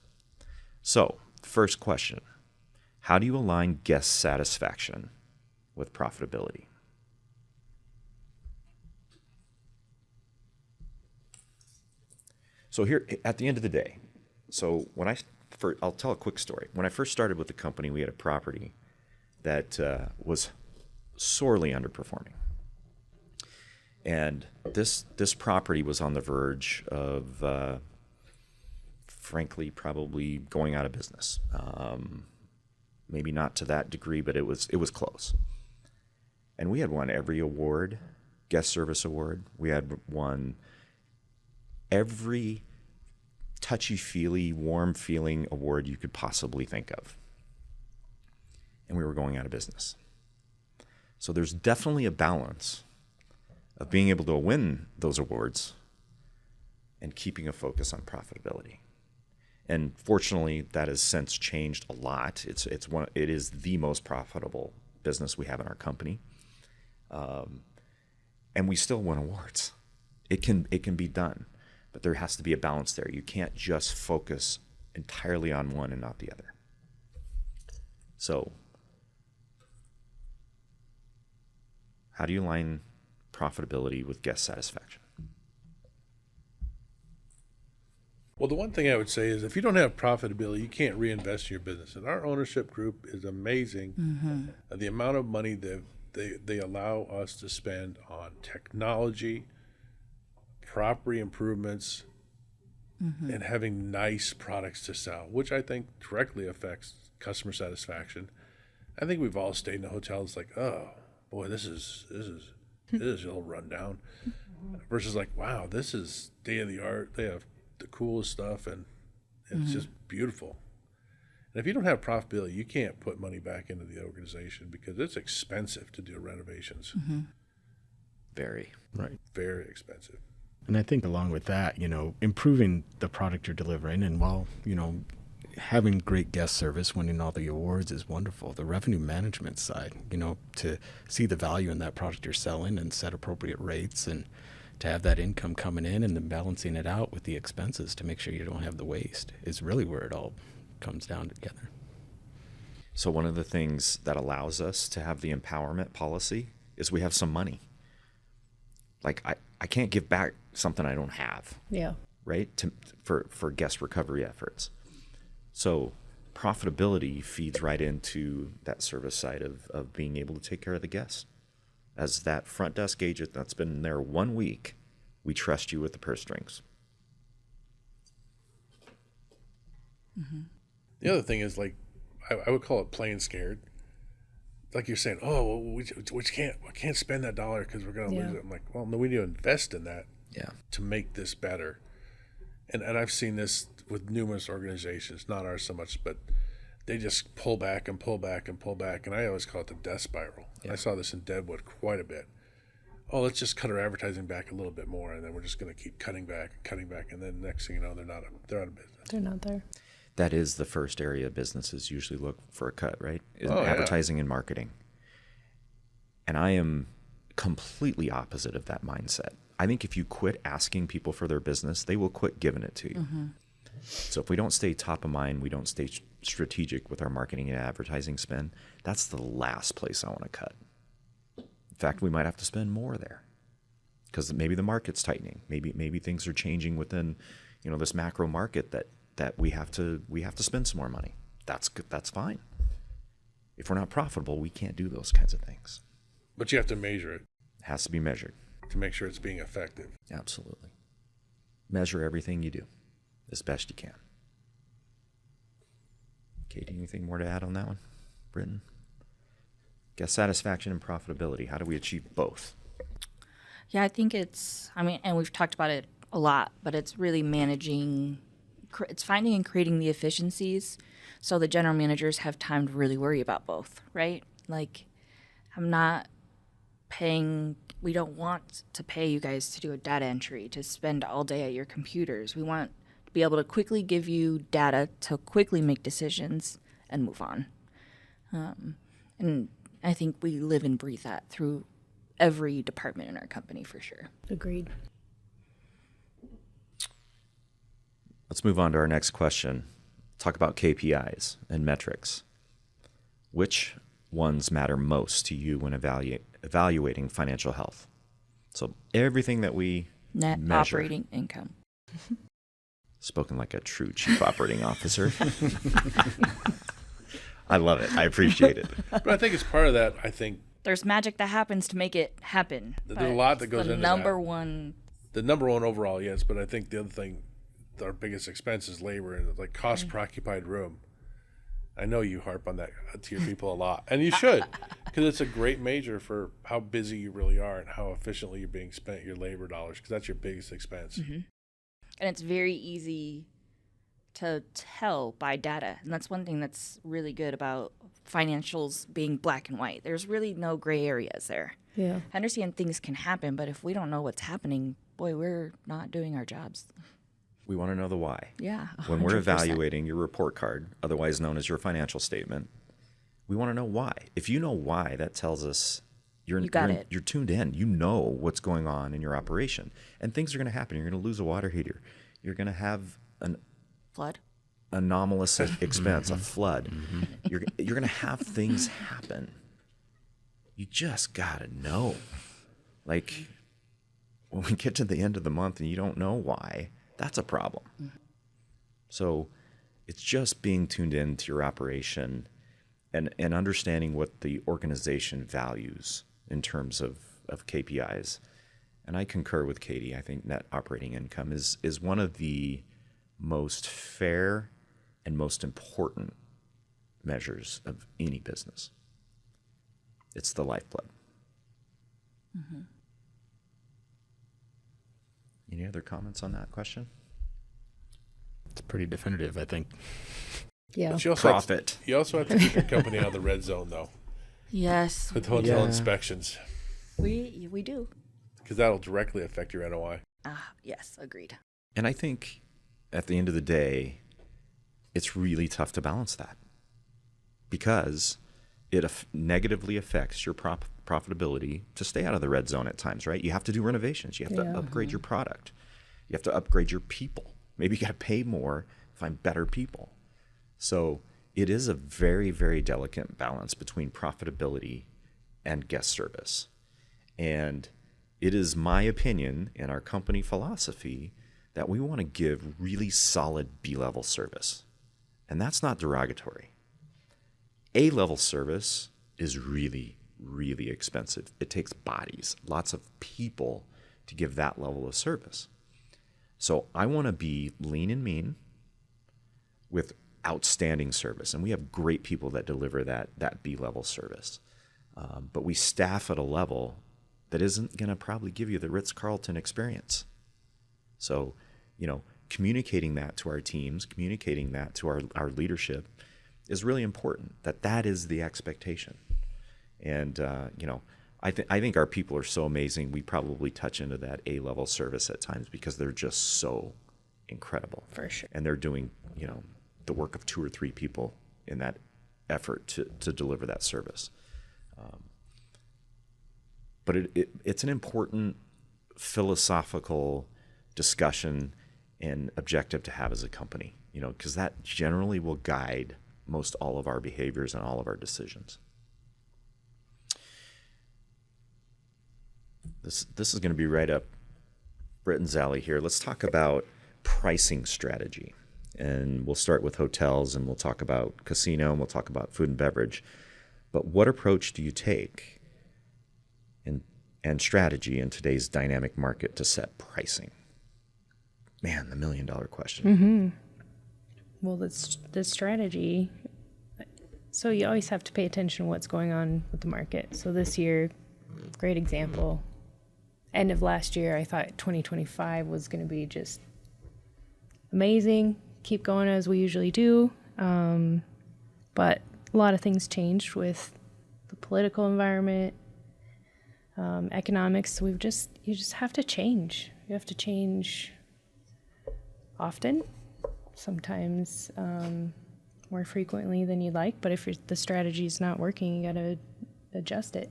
So, first question, how do you align guest satisfaction with profitability? So here, at the end of the day, so I'll tell a quick story. When I first started with the company, we had a property that was sorely underperforming. And this property was on the verge of, frankly, probably going out of business. Maybe not to that degree, but it was close. And we had won every award, guest service award. We had won every touchy-feely, warm-feeling award you could possibly think of. And we were going out of business. So there's definitely a balance of being able to win those awards and keeping a focus on profitability. And fortunately, that has since changed a lot. It is the most profitable business we have in our company, and we still win awards. It can be done, but there has to be a balance there. You can't just focus entirely on one and not the other. So, how do you align profitability with guest satisfaction? Well, the one thing I would say is if you don't have profitability, you can't reinvest in your business. And our ownership group is amazing. The amount of money that they allow us to spend on technology, property improvements, and having nice products to sell, which I think directly affects customer satisfaction. I think we've all stayed in the hotels like, oh boy, this is a little rundown, versus like, wow, this is state of the art. They have the coolest stuff, and it's just beautiful. And if you don't have profitability, you can't put money back into the organization because it's expensive to do renovations. Very. Right. Very expensive. And I think along with that, improving the product you're delivering, and while, having great guest service, winning all the awards is wonderful. The revenue management side, to see the value in that product you're selling and set appropriate rates, and to have that income coming in and then balancing it out with the expenses to make sure you don't have the waste is really where it all comes down together. So one of the things that allows us to have the empowerment policy is we have some money. Like I can't give back something I don't have. Yeah. Right? For guest recovery efforts. So profitability feeds right into that service side of being able to take care of the guests. As that front desk agent that's been there 1 week, we trust you with the purse strings. The other thing is, like, I would call it playing scared. Like you're saying, oh, well, we can't spend that dollar because we're going to lose it. I'm like, well, no, we need to invest in that to make this better. And I've seen this with numerous organizations, not ours so much, but they just pull back and pull back and pull back. And I always call it the death spiral. Yeah. I saw this in Deadwood quite a bit. Oh, let's just cut our advertising back a little bit more, and then we're just going to keep cutting back, and then next thing you know, they're out of business. They're not there. That is the first area businesses usually look for a cut, right? Is advertising and marketing. And I am completely opposite of that mindset. I think if you quit asking people for their business, they will quit giving it to you. So if we don't stay top of mind, we don't stay strategic with our marketing and advertising spend, that's the last place I want to cut. In fact, we might have to spend more there because maybe the market's tightening. Maybe things are changing within, this macro market that we have to spend some more money. That's good. That's fine. If we're not profitable, we can't do those kinds of things. But you have to measure it. It has to be measured. To make sure it's being effective. Absolutely. Measure everything you do. as best you can. Katie, anything more to add on that one? Britton? Guest satisfaction and profitability. How do we achieve both? Yeah, I think and we've talked about it a lot, but it's really it's finding and creating the efficiencies so the general managers have time to really worry about both, right? Like, we don't want to pay you guys to do a data entry, to spend all day at your computers. We want to be able to quickly give you data to quickly make decisions and move on. And I think we live and breathe that through every department in our company for sure. Agreed. Let's move on to our next question. Talk about KPIs and metrics. Which ones matter most to you when evaluating financial health? So everything that we Net measure. operating income. Spoken like a true chief operating officer. I love it. I appreciate it. But I think it's part of that. I think There's magic that happens to make it happen. There's a lot that goes into that. number one. the number one overall, yes. But I think the other thing, our biggest expense is labor and like cost per occupied room. I know you harp on that to your people a lot, and you should, because it's a great measure for how busy you really are and how efficiently you're being spent your labor dollars, because that's your biggest expense. Mm-hmm. And it's very easy to tell by data. And that's one thing that's really good about financials being black and white. There's really no gray areas there. Yeah. I understand things can happen, but if we don't know what's happening, boy, we're not doing our jobs. We want to know the why. Yeah. 100%. When we're evaluating your report card, otherwise known as your financial statement, we want to know why. If you know why, that tells us you're tuned in. You know what's going on in your operation. And things are going to happen. You're going to lose a water heater. You're going to have an flood, anomalous expense, a flood. Mm-hmm. You're going to have things happen. You just got to know. Like, when we get to the end of the month and you don't know why, that's a problem. Mm-hmm. So it's just being tuned into your operation and understanding what the organization values in terms of KPIs. And I concur with Katie. I think net operating income is one of the most fair and most important measures of any business. It's the lifeblood. Mm-hmm. Any other comments on that question? It's pretty definitive, I think. Yeah. But you also Profit. You also have to keep your company out of the red zone, though, Yes, with hotel inspections, we do. because that'll directly affect your NOI. Yes, agreed. And I think at the end of the day, it's really tough to balance that because it negatively affects your profitability to stay out of the red zone at times, right? You have to do renovations. You have to upgrade your product. You have to upgrade your people. Maybe you got to pay more, find better people. So it is a very, very delicate balance between profitability and guest service. And it is my opinion and our company philosophy that we want to give really solid B-level service. And that's not derogatory. A-level service is really, really expensive. It takes bodies, lots of people to give that level of service. So I want to be lean and mean with outstanding service. And we have great people that deliver that B-level service. But we staff at a level that isn't going to probably give you the Ritz-Carlton experience. So, communicating that to our teams, communicating that to our leadership is really important, that is the expectation. And, I think our people are so amazing. We probably touch into that A-level service at times because they're just so incredible. For sure. And they're doing, the work of 2 or 3 people in that effort to deliver that service. But it's an important philosophical discussion and objective to have as a company, because that generally will guide most all of our behaviors and all of our decisions. This is going to be right up Britton's alley here. Let's talk about pricing strategy. And we'll start with hotels, and we'll talk about casino, and we'll talk about food and beverage. But what approach do you take and strategy in today's dynamic market to set pricing? Man, the $1,000,000 question. Well, the strategy. So you always have to pay attention to what's going on with the market. So this year, great example. End of last year, I thought 2025 was going to be just amazing. Keep going as we usually do. But a lot of things changed with the political environment, economics. You just have to change. You have to change often, sometimes more frequently than you'd like. But if the strategy's not working, you got to adjust it.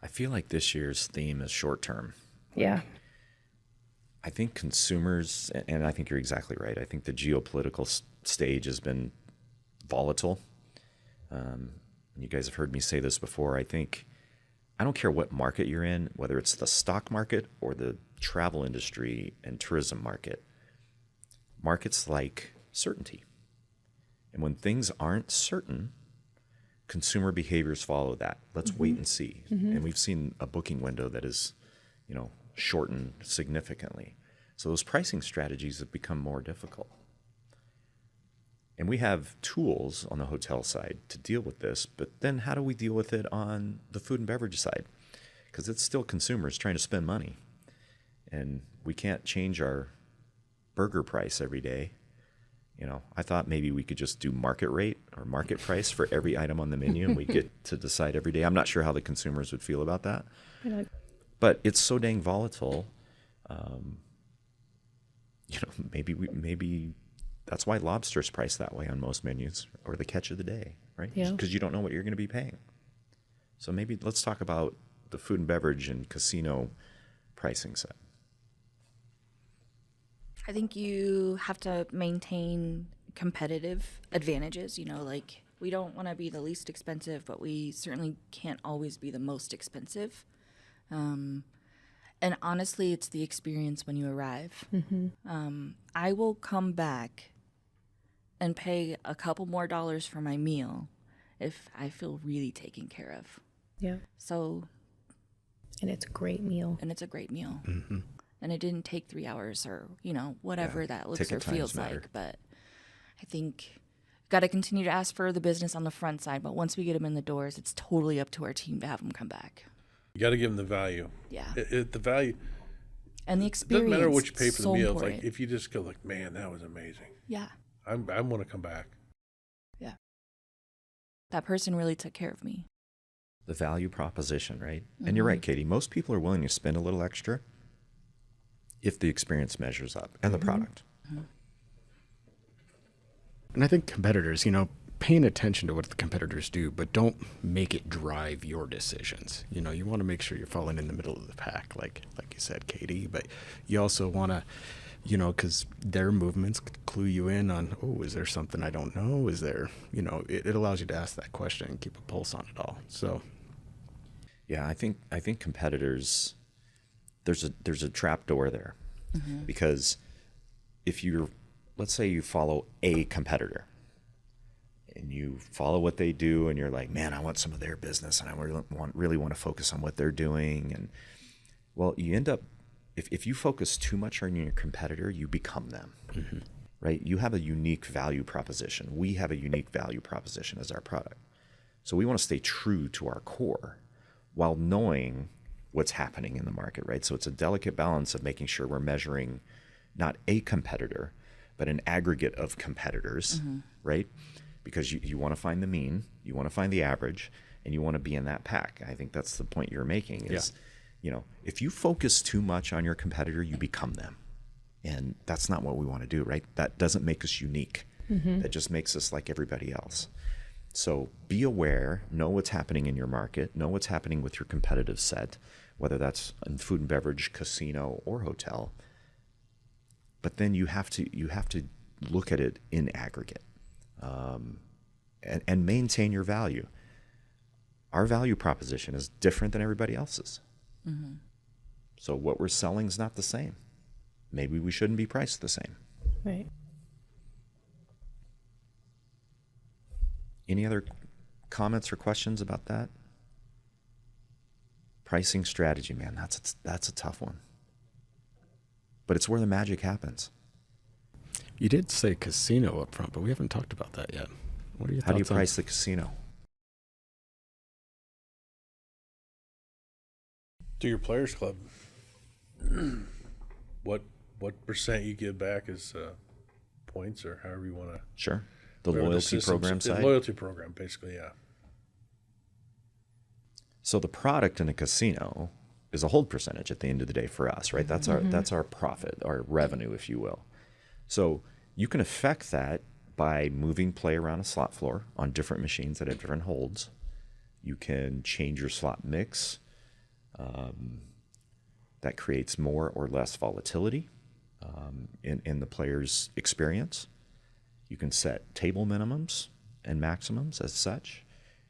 I feel like this year's theme is short term. Yeah. I think consumers, and I think you're exactly right. I think the geopolitical stage has been volatile. You guys have heard me say this before. I don't care what market you're in, whether it's the stock market or the travel industry and tourism market. Markets like certainty. And when things aren't certain, consumer behaviors follow that. Let's wait and see. And we've seen a booking window that is, shortened significantly. So those pricing strategies have become more difficult. And we have tools on the hotel side to deal with this, but then how do we deal with it on the food and beverage side? Because it's still consumers trying to spend money. And we can't change our burger price every day. I thought maybe we could just do market rate or market price for every item on the menu and we get to decide every day. I'm not sure how the consumers would feel about that. But it's so dang volatile. Maybe that's why lobster's priced that way on most menus, or the catch of the day, right? Yeah. Because you don't know what you're going to be paying. So maybe let's talk about the food and beverage and casino pricing set. I think you have to maintain competitive advantages. We don't want to be the least expensive, but we certainly can't always be the most expensive. And honestly, it's the experience when you arrive. I will come back and pay a couple more dollars for my meal if I feel really taken care of. Yeah. So. And it's a great meal. And it didn't take 3 hours or, whatever that looks or feels like. But I think got to continue to ask for the business on the front side. But once we get them in the doors, it's totally up to our team to have them come back. You got to give them the value. Yeah. The value. And the experience. Doesn't matter what you pay for so the meal. Important. It's like if you just go like, man, that was amazing. Yeah. I want to come back. Yeah. That person really took care of me. The value proposition, right? And you're right, Katie. Most people are willing to spend a little extra if the experience measures up and the product. And I think competitors, paying attention to what the competitors do, but don't make it drive your decisions. You want to make sure you're falling in the middle of the pack, like you said, Katie, but you also want to, because their movements clue you in on, is there something I don't know? Is there, it allows you to ask that question and keep a pulse on it all. So. Yeah, I think competitors, there's a trap door there, because if let's say you follow a competitor and you follow what they do and you're like, man, I want some of their business and I really want to focus on what they're doing. And well, you end up, if you focus too much on your competitor, you become them, right? You have a unique value proposition. We have a unique value proposition as our product. So we want to stay true to our core while knowing what's happening in the market, right? So it's a delicate balance of making sure we're measuring not a competitor, but an aggregate of competitors, right? Because you want to find the mean, you want to find the average, and you want to be in that pack. I think that's the point you're making is, if you focus too much on your competitor, you become them. And that's not what we want to do, right? That doesn't make us unique. That just makes us like everybody else. So be aware, know what's happening in your market, know what's happening with your competitive set, whether that's in food and beverage, casino, or hotel. But then you have to look at it in aggregate, and maintain your value. Our value proposition is different than everybody else's. So what we're selling is not the same. Maybe we shouldn't be priced the same. Right. Any other comments or questions about that? Pricing strategy, man, that's a tough one. But it's where the magic happens. You did say casino up front, but we haven't talked about that yet. What are your How do you thoughts on price the casino? Do your players club. what percent you give back as points or however you want to. Sure. The loyalty program the side. loyalty program, basically, yeah. So the product in a casino is a hold percentage at the end of the day for us, right? That's our profit, our revenue, if you will. So you can affect that by moving play around a slot floor on different machines that have different holds. You can change your slot mix. That creates more or less volatility in the player's experience. You can set table minimums and maximums as such.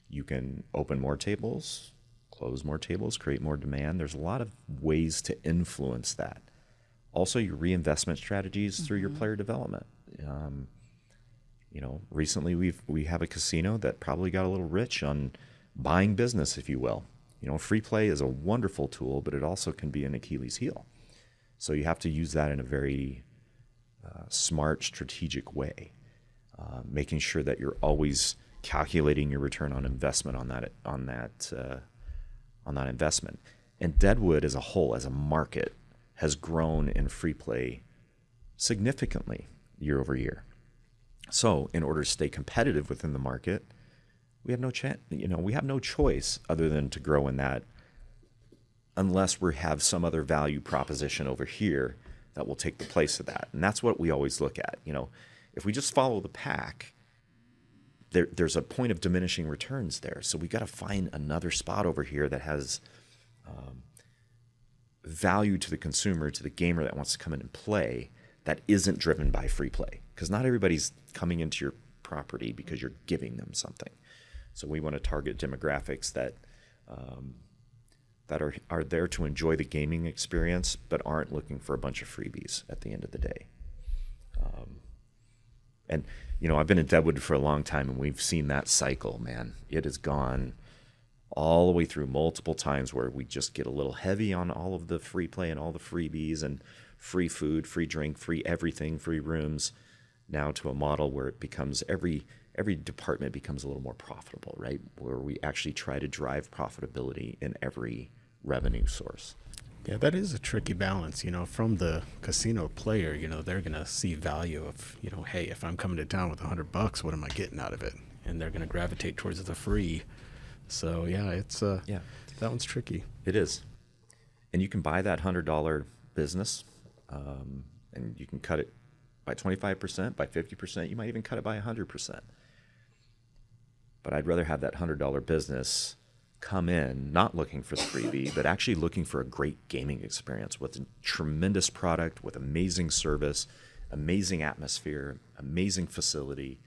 You can open more tables, close more tables, create more demand. There's a lot of ways to influence that. Also, your reinvestment strategies through your player development. Recently we have a casino that probably got a little rich on buying business, if you will. Free play is a wonderful tool, but it also can be an Achilles heel. So you have to use that in a very smart, strategic way, making sure that you're always calculating your return on investment on that investment. And Deadwood as a whole, as a market, has grown in free play significantly year over year. So in order to stay competitive within the market, we have no we have no choice other than to grow in that, unless we have some other value proposition over here that will take the place of that. And that's what we always look at. If we just follow the pack, there's a point of diminishing returns there. So we got to find another spot over here that has value to the consumer, to the gamer that wants to come in and play, that isn't driven by free play. Because not everybody's coming into your property because you're giving them something. So we want to target demographics that are there to enjoy the gaming experience, but aren't looking for a bunch of freebies at the end of the day. And I've been in Deadwood for a long time, and we've seen that cycle, man. It has gone all the way through multiple times where we just get a little heavy on all of the free play and all the freebies and free food, free drink, free everything, free rooms, now to a model where it becomes every department becomes a little more profitable, right? Where we actually try to drive profitability in every revenue source. Yeah, that is a tricky balance, from the casino player, they're going to see value of, hey, if I'm coming to town with $100, what am I getting out of it? And they're going to gravitate towards the free. So yeah, it's that one's tricky. It is. And you can buy that $100 business, and you can cut it by 25%, by 50%. You might even cut it by 100%. But I'd rather have that $100 business come in not looking for the freebie, but actually looking for a great gaming experience with a tremendous product, with amazing service, amazing atmosphere, amazing facility,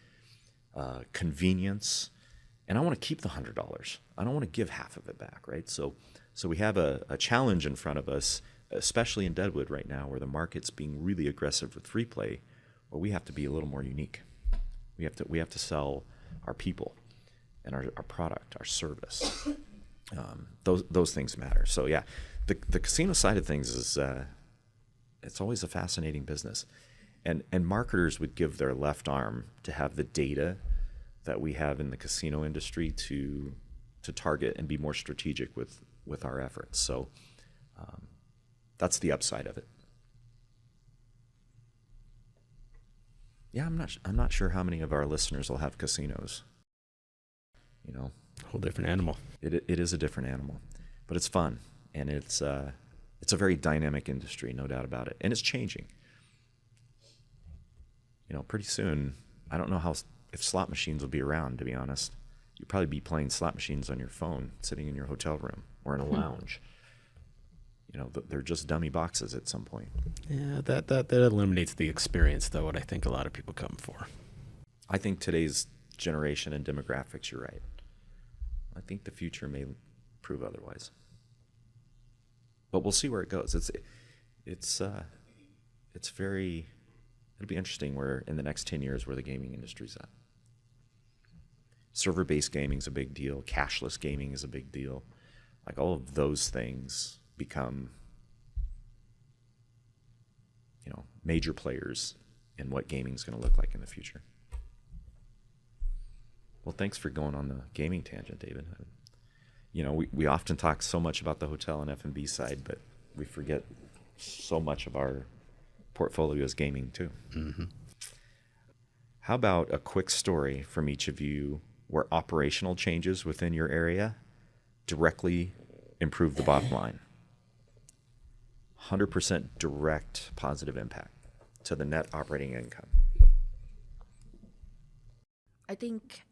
convenience. And I want to keep the $100. I don't want to give half of it back, right? So we have a challenge in front of us, especially in Deadwood right now, where the market's being really aggressive with free play, where we have to be a little more unique. We have to sell our people and our product, our service. Those things matter. So yeah, the casino side of things is it's always a fascinating business, and marketers would give their left arm to have the data that we have in the casino industry to target and be more strategic with our efforts. So that's the upside of it. Yeah, I'm not sure how many of our listeners will have casinos. Whole different animal. It is a different animal, but it's fun, and it's a very dynamic industry, no doubt about it, and it's changing. Pretty soon, I don't know if slot machines will be around. To be honest, you'll probably be playing slot machines on your phone, sitting in your hotel room or in a lounge. They're just dummy boxes at some point. Yeah, that eliminates the experience, though. What I think a lot of people come for. I think today's generation and demographics, you're right. I think the future may prove otherwise, but we'll see where it goes. It'll be interesting where in the next 10 years where the gaming industry's at. Server-based gaming is a big deal. Cashless gaming is a big deal. Like all of those things become, major players and what gaming is going to look like in the future. Well, thanks for going on the gaming tangent, David. You know, we often talk so much about the hotel and F&B side, but we forget so much of our portfolio is gaming too. Mm-hmm. How about a quick story from each of you where operational changes within your area directly improve the bottom line? 100% direct positive impact to the net operating income. I think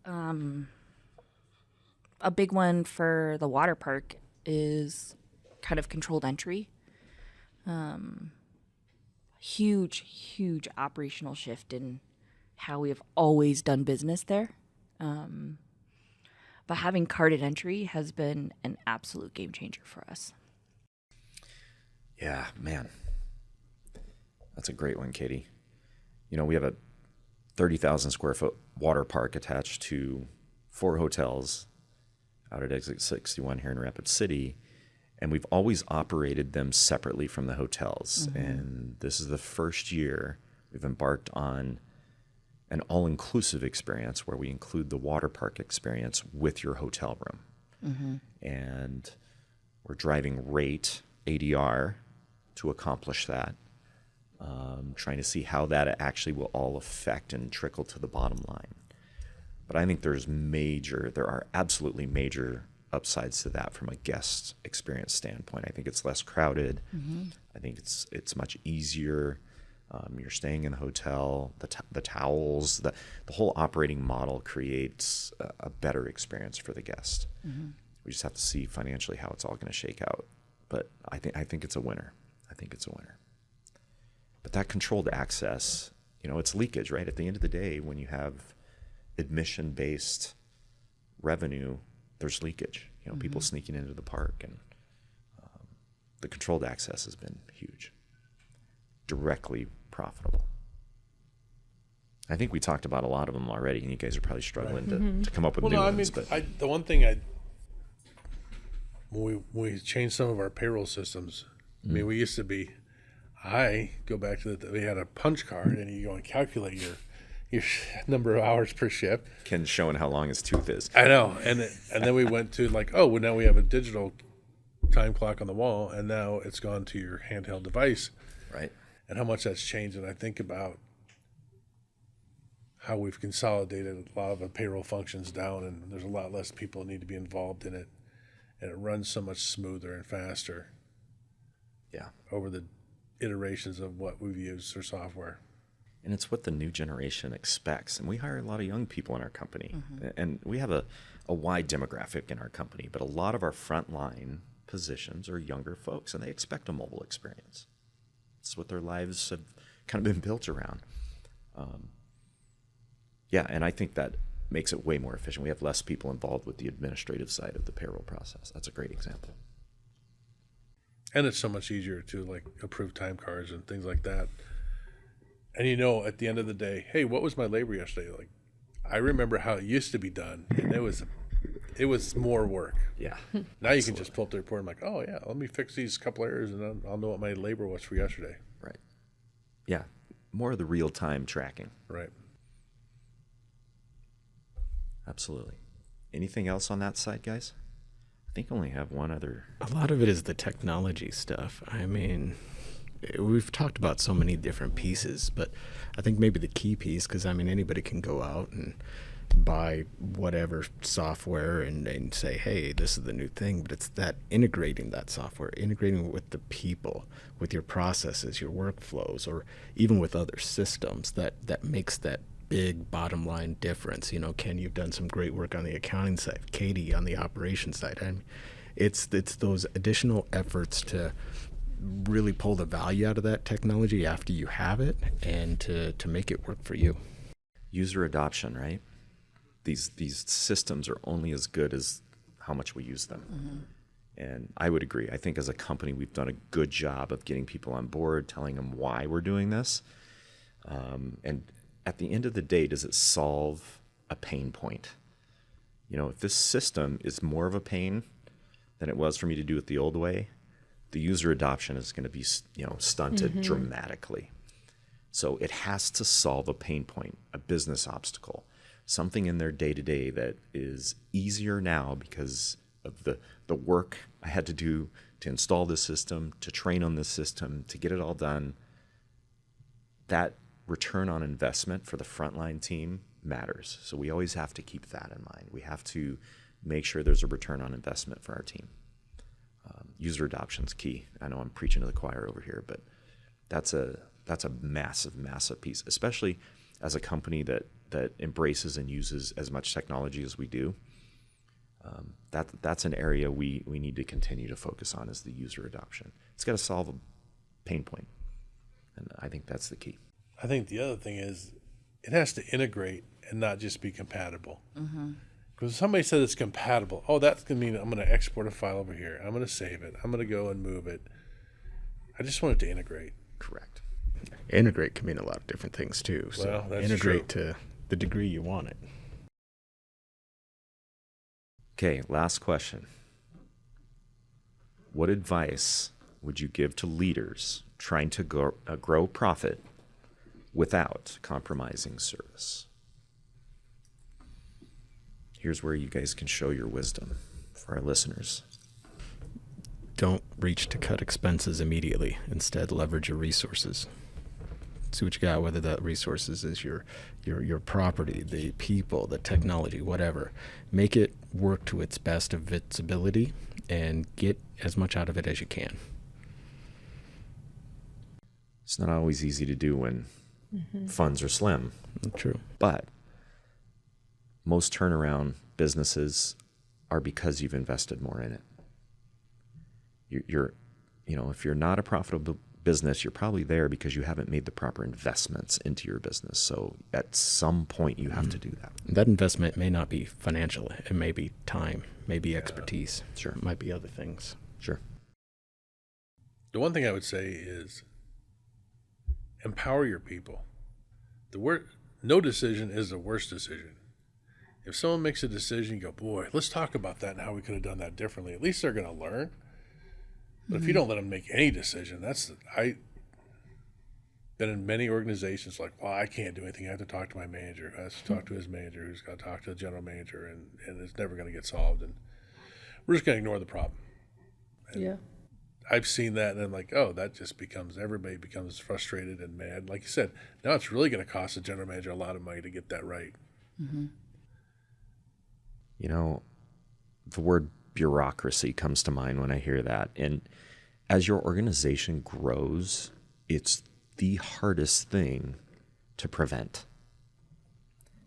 a big one for the water park is kind of controlled entry. Huge operational shift in how we have always done business there. But having carded entry has been an absolute game changer for us. Yeah, man. That's a great one, Katie. You know, we have a 30,000 square foot water park attached to 4 hotels out at Exit 61 here in Rapid City. And we've always operated them separately from the hotels. Mm-hmm. And this is the first year we've embarked on an all-inclusive experience where we include the water park experience with your hotel room. Mm-hmm. And we're driving rate, ADR, to accomplish that. Trying to see how that actually will all affect and trickle to the bottom line. But I think there are absolutely major upsides to that from a guest experience standpoint. I think it's less crowded. Mm-hmm. I think it's much easier. You're staying in the hotel, the towels, the whole operating model creates a better experience for the guest. Mm-hmm. We just have to see financially how it's all going to shake out. But I think it's a winner. But that controlled access, you know, it's leakage, right? At the end of the day, when you have admission-based revenue, there's leakage. You know, mm-hmm. people sneaking into the park, and the controlled access has been huge, directly profitable. I think we talked about a lot of them already, and you guys are probably struggling mm-hmm. to come up with new ones. But the one thing when we changed some of our payroll systems, I mean, we used to be. I go back to we had a punch card, and you go and calculate your number of hours per shift. Ken's showing how long his tooth is. I know, and then we went to well, now we have a digital time clock on the wall, and now it's gone to your handheld device, right? And how much that's changed. And I think about how we've consolidated a lot of the payroll functions down, and there's a lot less people that need to be involved in it, and it runs so much smoother and faster. Yeah, over the iterations of what we've used for software. And it's what the new generation expects. And we hire a lot of young people in our company. Mm-hmm. And we have a wide demographic in our company, but a lot of our frontline positions are younger folks, and they expect a mobile experience. It's what their lives have kind of been built around. And I think that makes it way more efficient. We have less people involved with the administrative side of the payroll process. That's a great example. And it's so much easier to approve time cards and things like that. And at the end of the day, hey, what was my labor yesterday? I remember how it used to be done, and it was more work. Yeah. Now you can just pull up the report and oh yeah, let me fix these couple errors, and then I'll know what my labor was for yesterday. Right. Yeah. More of the real time tracking. Right. Absolutely. Anything else on that side, guys? I think I only have one other. A lot of it is the technology stuff. I mean, we've talked about so many different pieces, but I think maybe the key piece, because anybody can go out and buy whatever software and say, hey, this is the new thing, but it's that integrating that software, integrating it with the people, with your processes, your workflows, or even with other systems that makes that big bottom line difference. Ken, you've done some great work on the accounting side, Kayti on the operations side. It's those additional efforts to really pull the value out of that technology after you have it, and to make it work for you. User adoption, right? These systems are only as good as how much we use them. Mm-hmm. And I would agree. I think as a company, we've done a good job of getting people on board, telling them why we're doing this. And at the end of the day, does it solve a pain point? If this system is more of a pain than it was for me to do it the old way, the user adoption is going to be, stunted mm-hmm. dramatically. So it has to solve a pain point, a business obstacle, something in their day-to-day that is easier now because of the work I had to do to install this system, to train on this system, to get it all done. That return on investment for the frontline team matters. So we always have to keep that in mind. We have to make sure there's a return on investment for our team. User adoption is key. I know I'm preaching to the choir over here, but that's a massive, massive piece, especially as a company that embraces and uses as much technology as we do. That's an area we need to continue to focus on, is the user adoption. It's got to solve a pain point, and I think that's the key. I think the other thing is it has to integrate and not just be compatible. Because if somebody says it's compatible, that's going to mean I'm going to export a file over here. I'm going to save it. I'm going to go and move it. I just want it to integrate. Correct. Integrate can mean a lot of different things too. So Well, that's integrate true. to the degree you want it. Okay, last question. What advice would you give to leaders trying to grow profit without compromising service? Here's where you guys can show your wisdom for our listeners. Don't reach to cut expenses immediately. Instead, leverage your resources. See what you got, whether that resources is your property, the people, the technology, whatever. Make it work to its best of its ability and get as much out of it as you can. It's not always easy to do when funds are slim, True. but most turnaround businesses are because you've invested more in it. If you're not a profitable business, you're probably there because you haven't made the proper investments into your business. So at some point you have to do that. That investment may not be financial. It may be time, maybe expertise. Sure. It might be other things. Sure. The one thing I would say is empower your people. No decision is the worst decision. If someone makes a decision, you go, boy, let's talk about that and how we could have done that differently. At least they're going to learn. But if you don't let them make any decision, I've been in many organizations like, well, I can't do anything. I have to talk to my manager. I have to talk to his manager, who's got to talk to the general manager, and it's never going to get solved. And we're just going to ignore the problem. And Yeah. I've seen that, and I'm like, that just everybody becomes frustrated and mad. Like you said, now it's really going to cost the general manager a lot of money to get that right. The word bureaucracy comes to mind when I hear that. And as your organization grows, it's the hardest thing to prevent.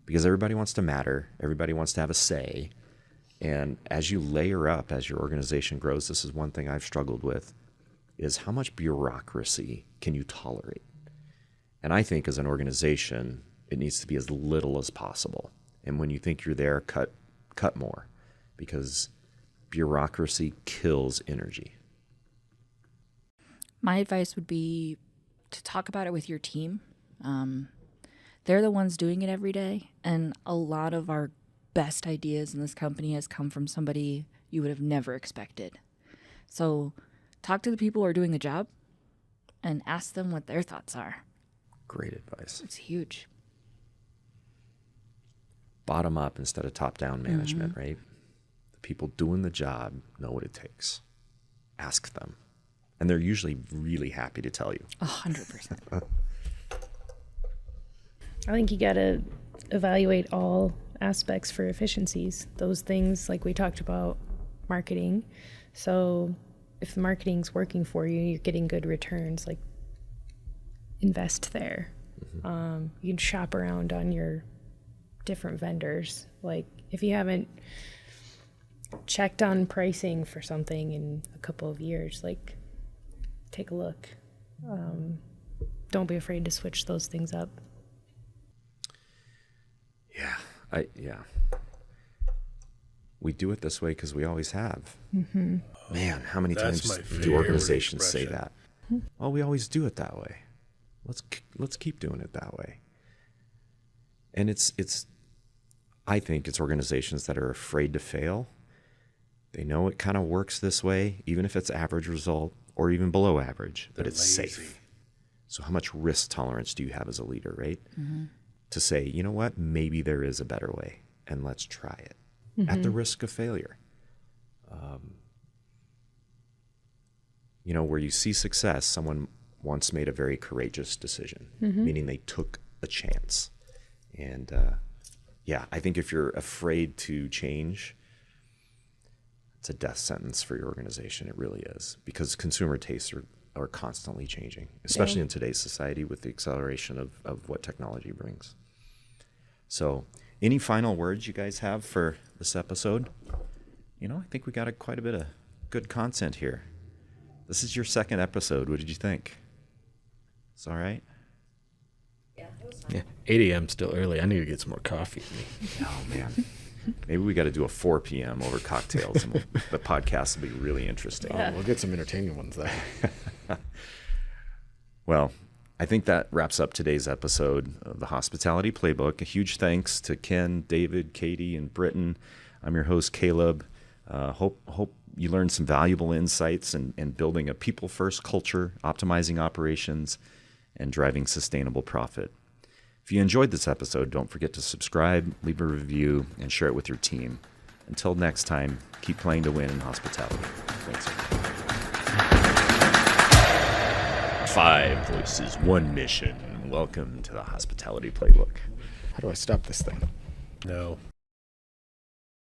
Because everybody wants to matter, everybody wants to have a say. And as you layer up, as your organization grows, this is one thing I've struggled with, is how much bureaucracy can you tolerate? And I think as an organization, it needs to be as little as possible. And when you think you're there, cut more, because bureaucracy kills energy. My advice would be to talk about it with your team. They're the ones doing it every day, and a lot of our best ideas in this company has come from somebody you would have never expected. So talk to the people who are doing the job and ask them what their thoughts are. Great advice. It's huge. Bottom up instead of top down management, right? The people doing the job know what it takes. Ask them. And they're usually really happy to tell you. 100%. I think you got to evaluate all aspects for efficiencies. Those things, like we talked about, marketing. So if the marketing's working for you, you're getting good returns, like invest there. You can shop around on your different vendors. Like if you haven't checked on pricing for something in a couple of years, like take a look. Don't be afraid to switch those things up. Yeah. We do it this way because we always have. Man, how many That's times my do favorite organizations say expression. that? Well, we always do it that way. Let's keep doing it that way. And I think it's organizations that are afraid to fail. They know it kind of works this way, even if it's average result or even below average, but They're it's lazy. safe. So how much risk tolerance do you have as a leader, right? To say, you know what, maybe there is a better way, and let's try it at the risk of failure. You know, where you see success, someone once made a very courageous decision, meaning they took a chance. And yeah, I think if you're afraid to change, it's a death sentence for your organization. It really is, because consumer tastes are constantly changing, especially in today's society with the acceleration of what technology brings. So any final words you guys have for this episode? You know, I think we got quite a bit of good content here. This is your second episode. What did you think? It's all right? Yeah, 8 a.m. still early. I need to get some more coffee. Oh, man. Maybe we got to do a 4 p.m. over cocktails, and the podcast will be really interesting. Oh, we'll get some entertaining ones there. Well, I think that wraps up today's episode of the Hospitality Playbook. A huge thanks to Ken, David, Kayti, and Britton. I'm your host, Caleb. Hope you learned some valuable insights in building a people-first culture, optimizing operations, and driving sustainable profit. If you enjoyed this episode, don't forget to subscribe, leave a review, and share it with your team. Until next time, keep playing to win in hospitality. Thanks. 5 voices, 1 mission. Welcome to the Hospitality Playbook. How do I stop this thing? No.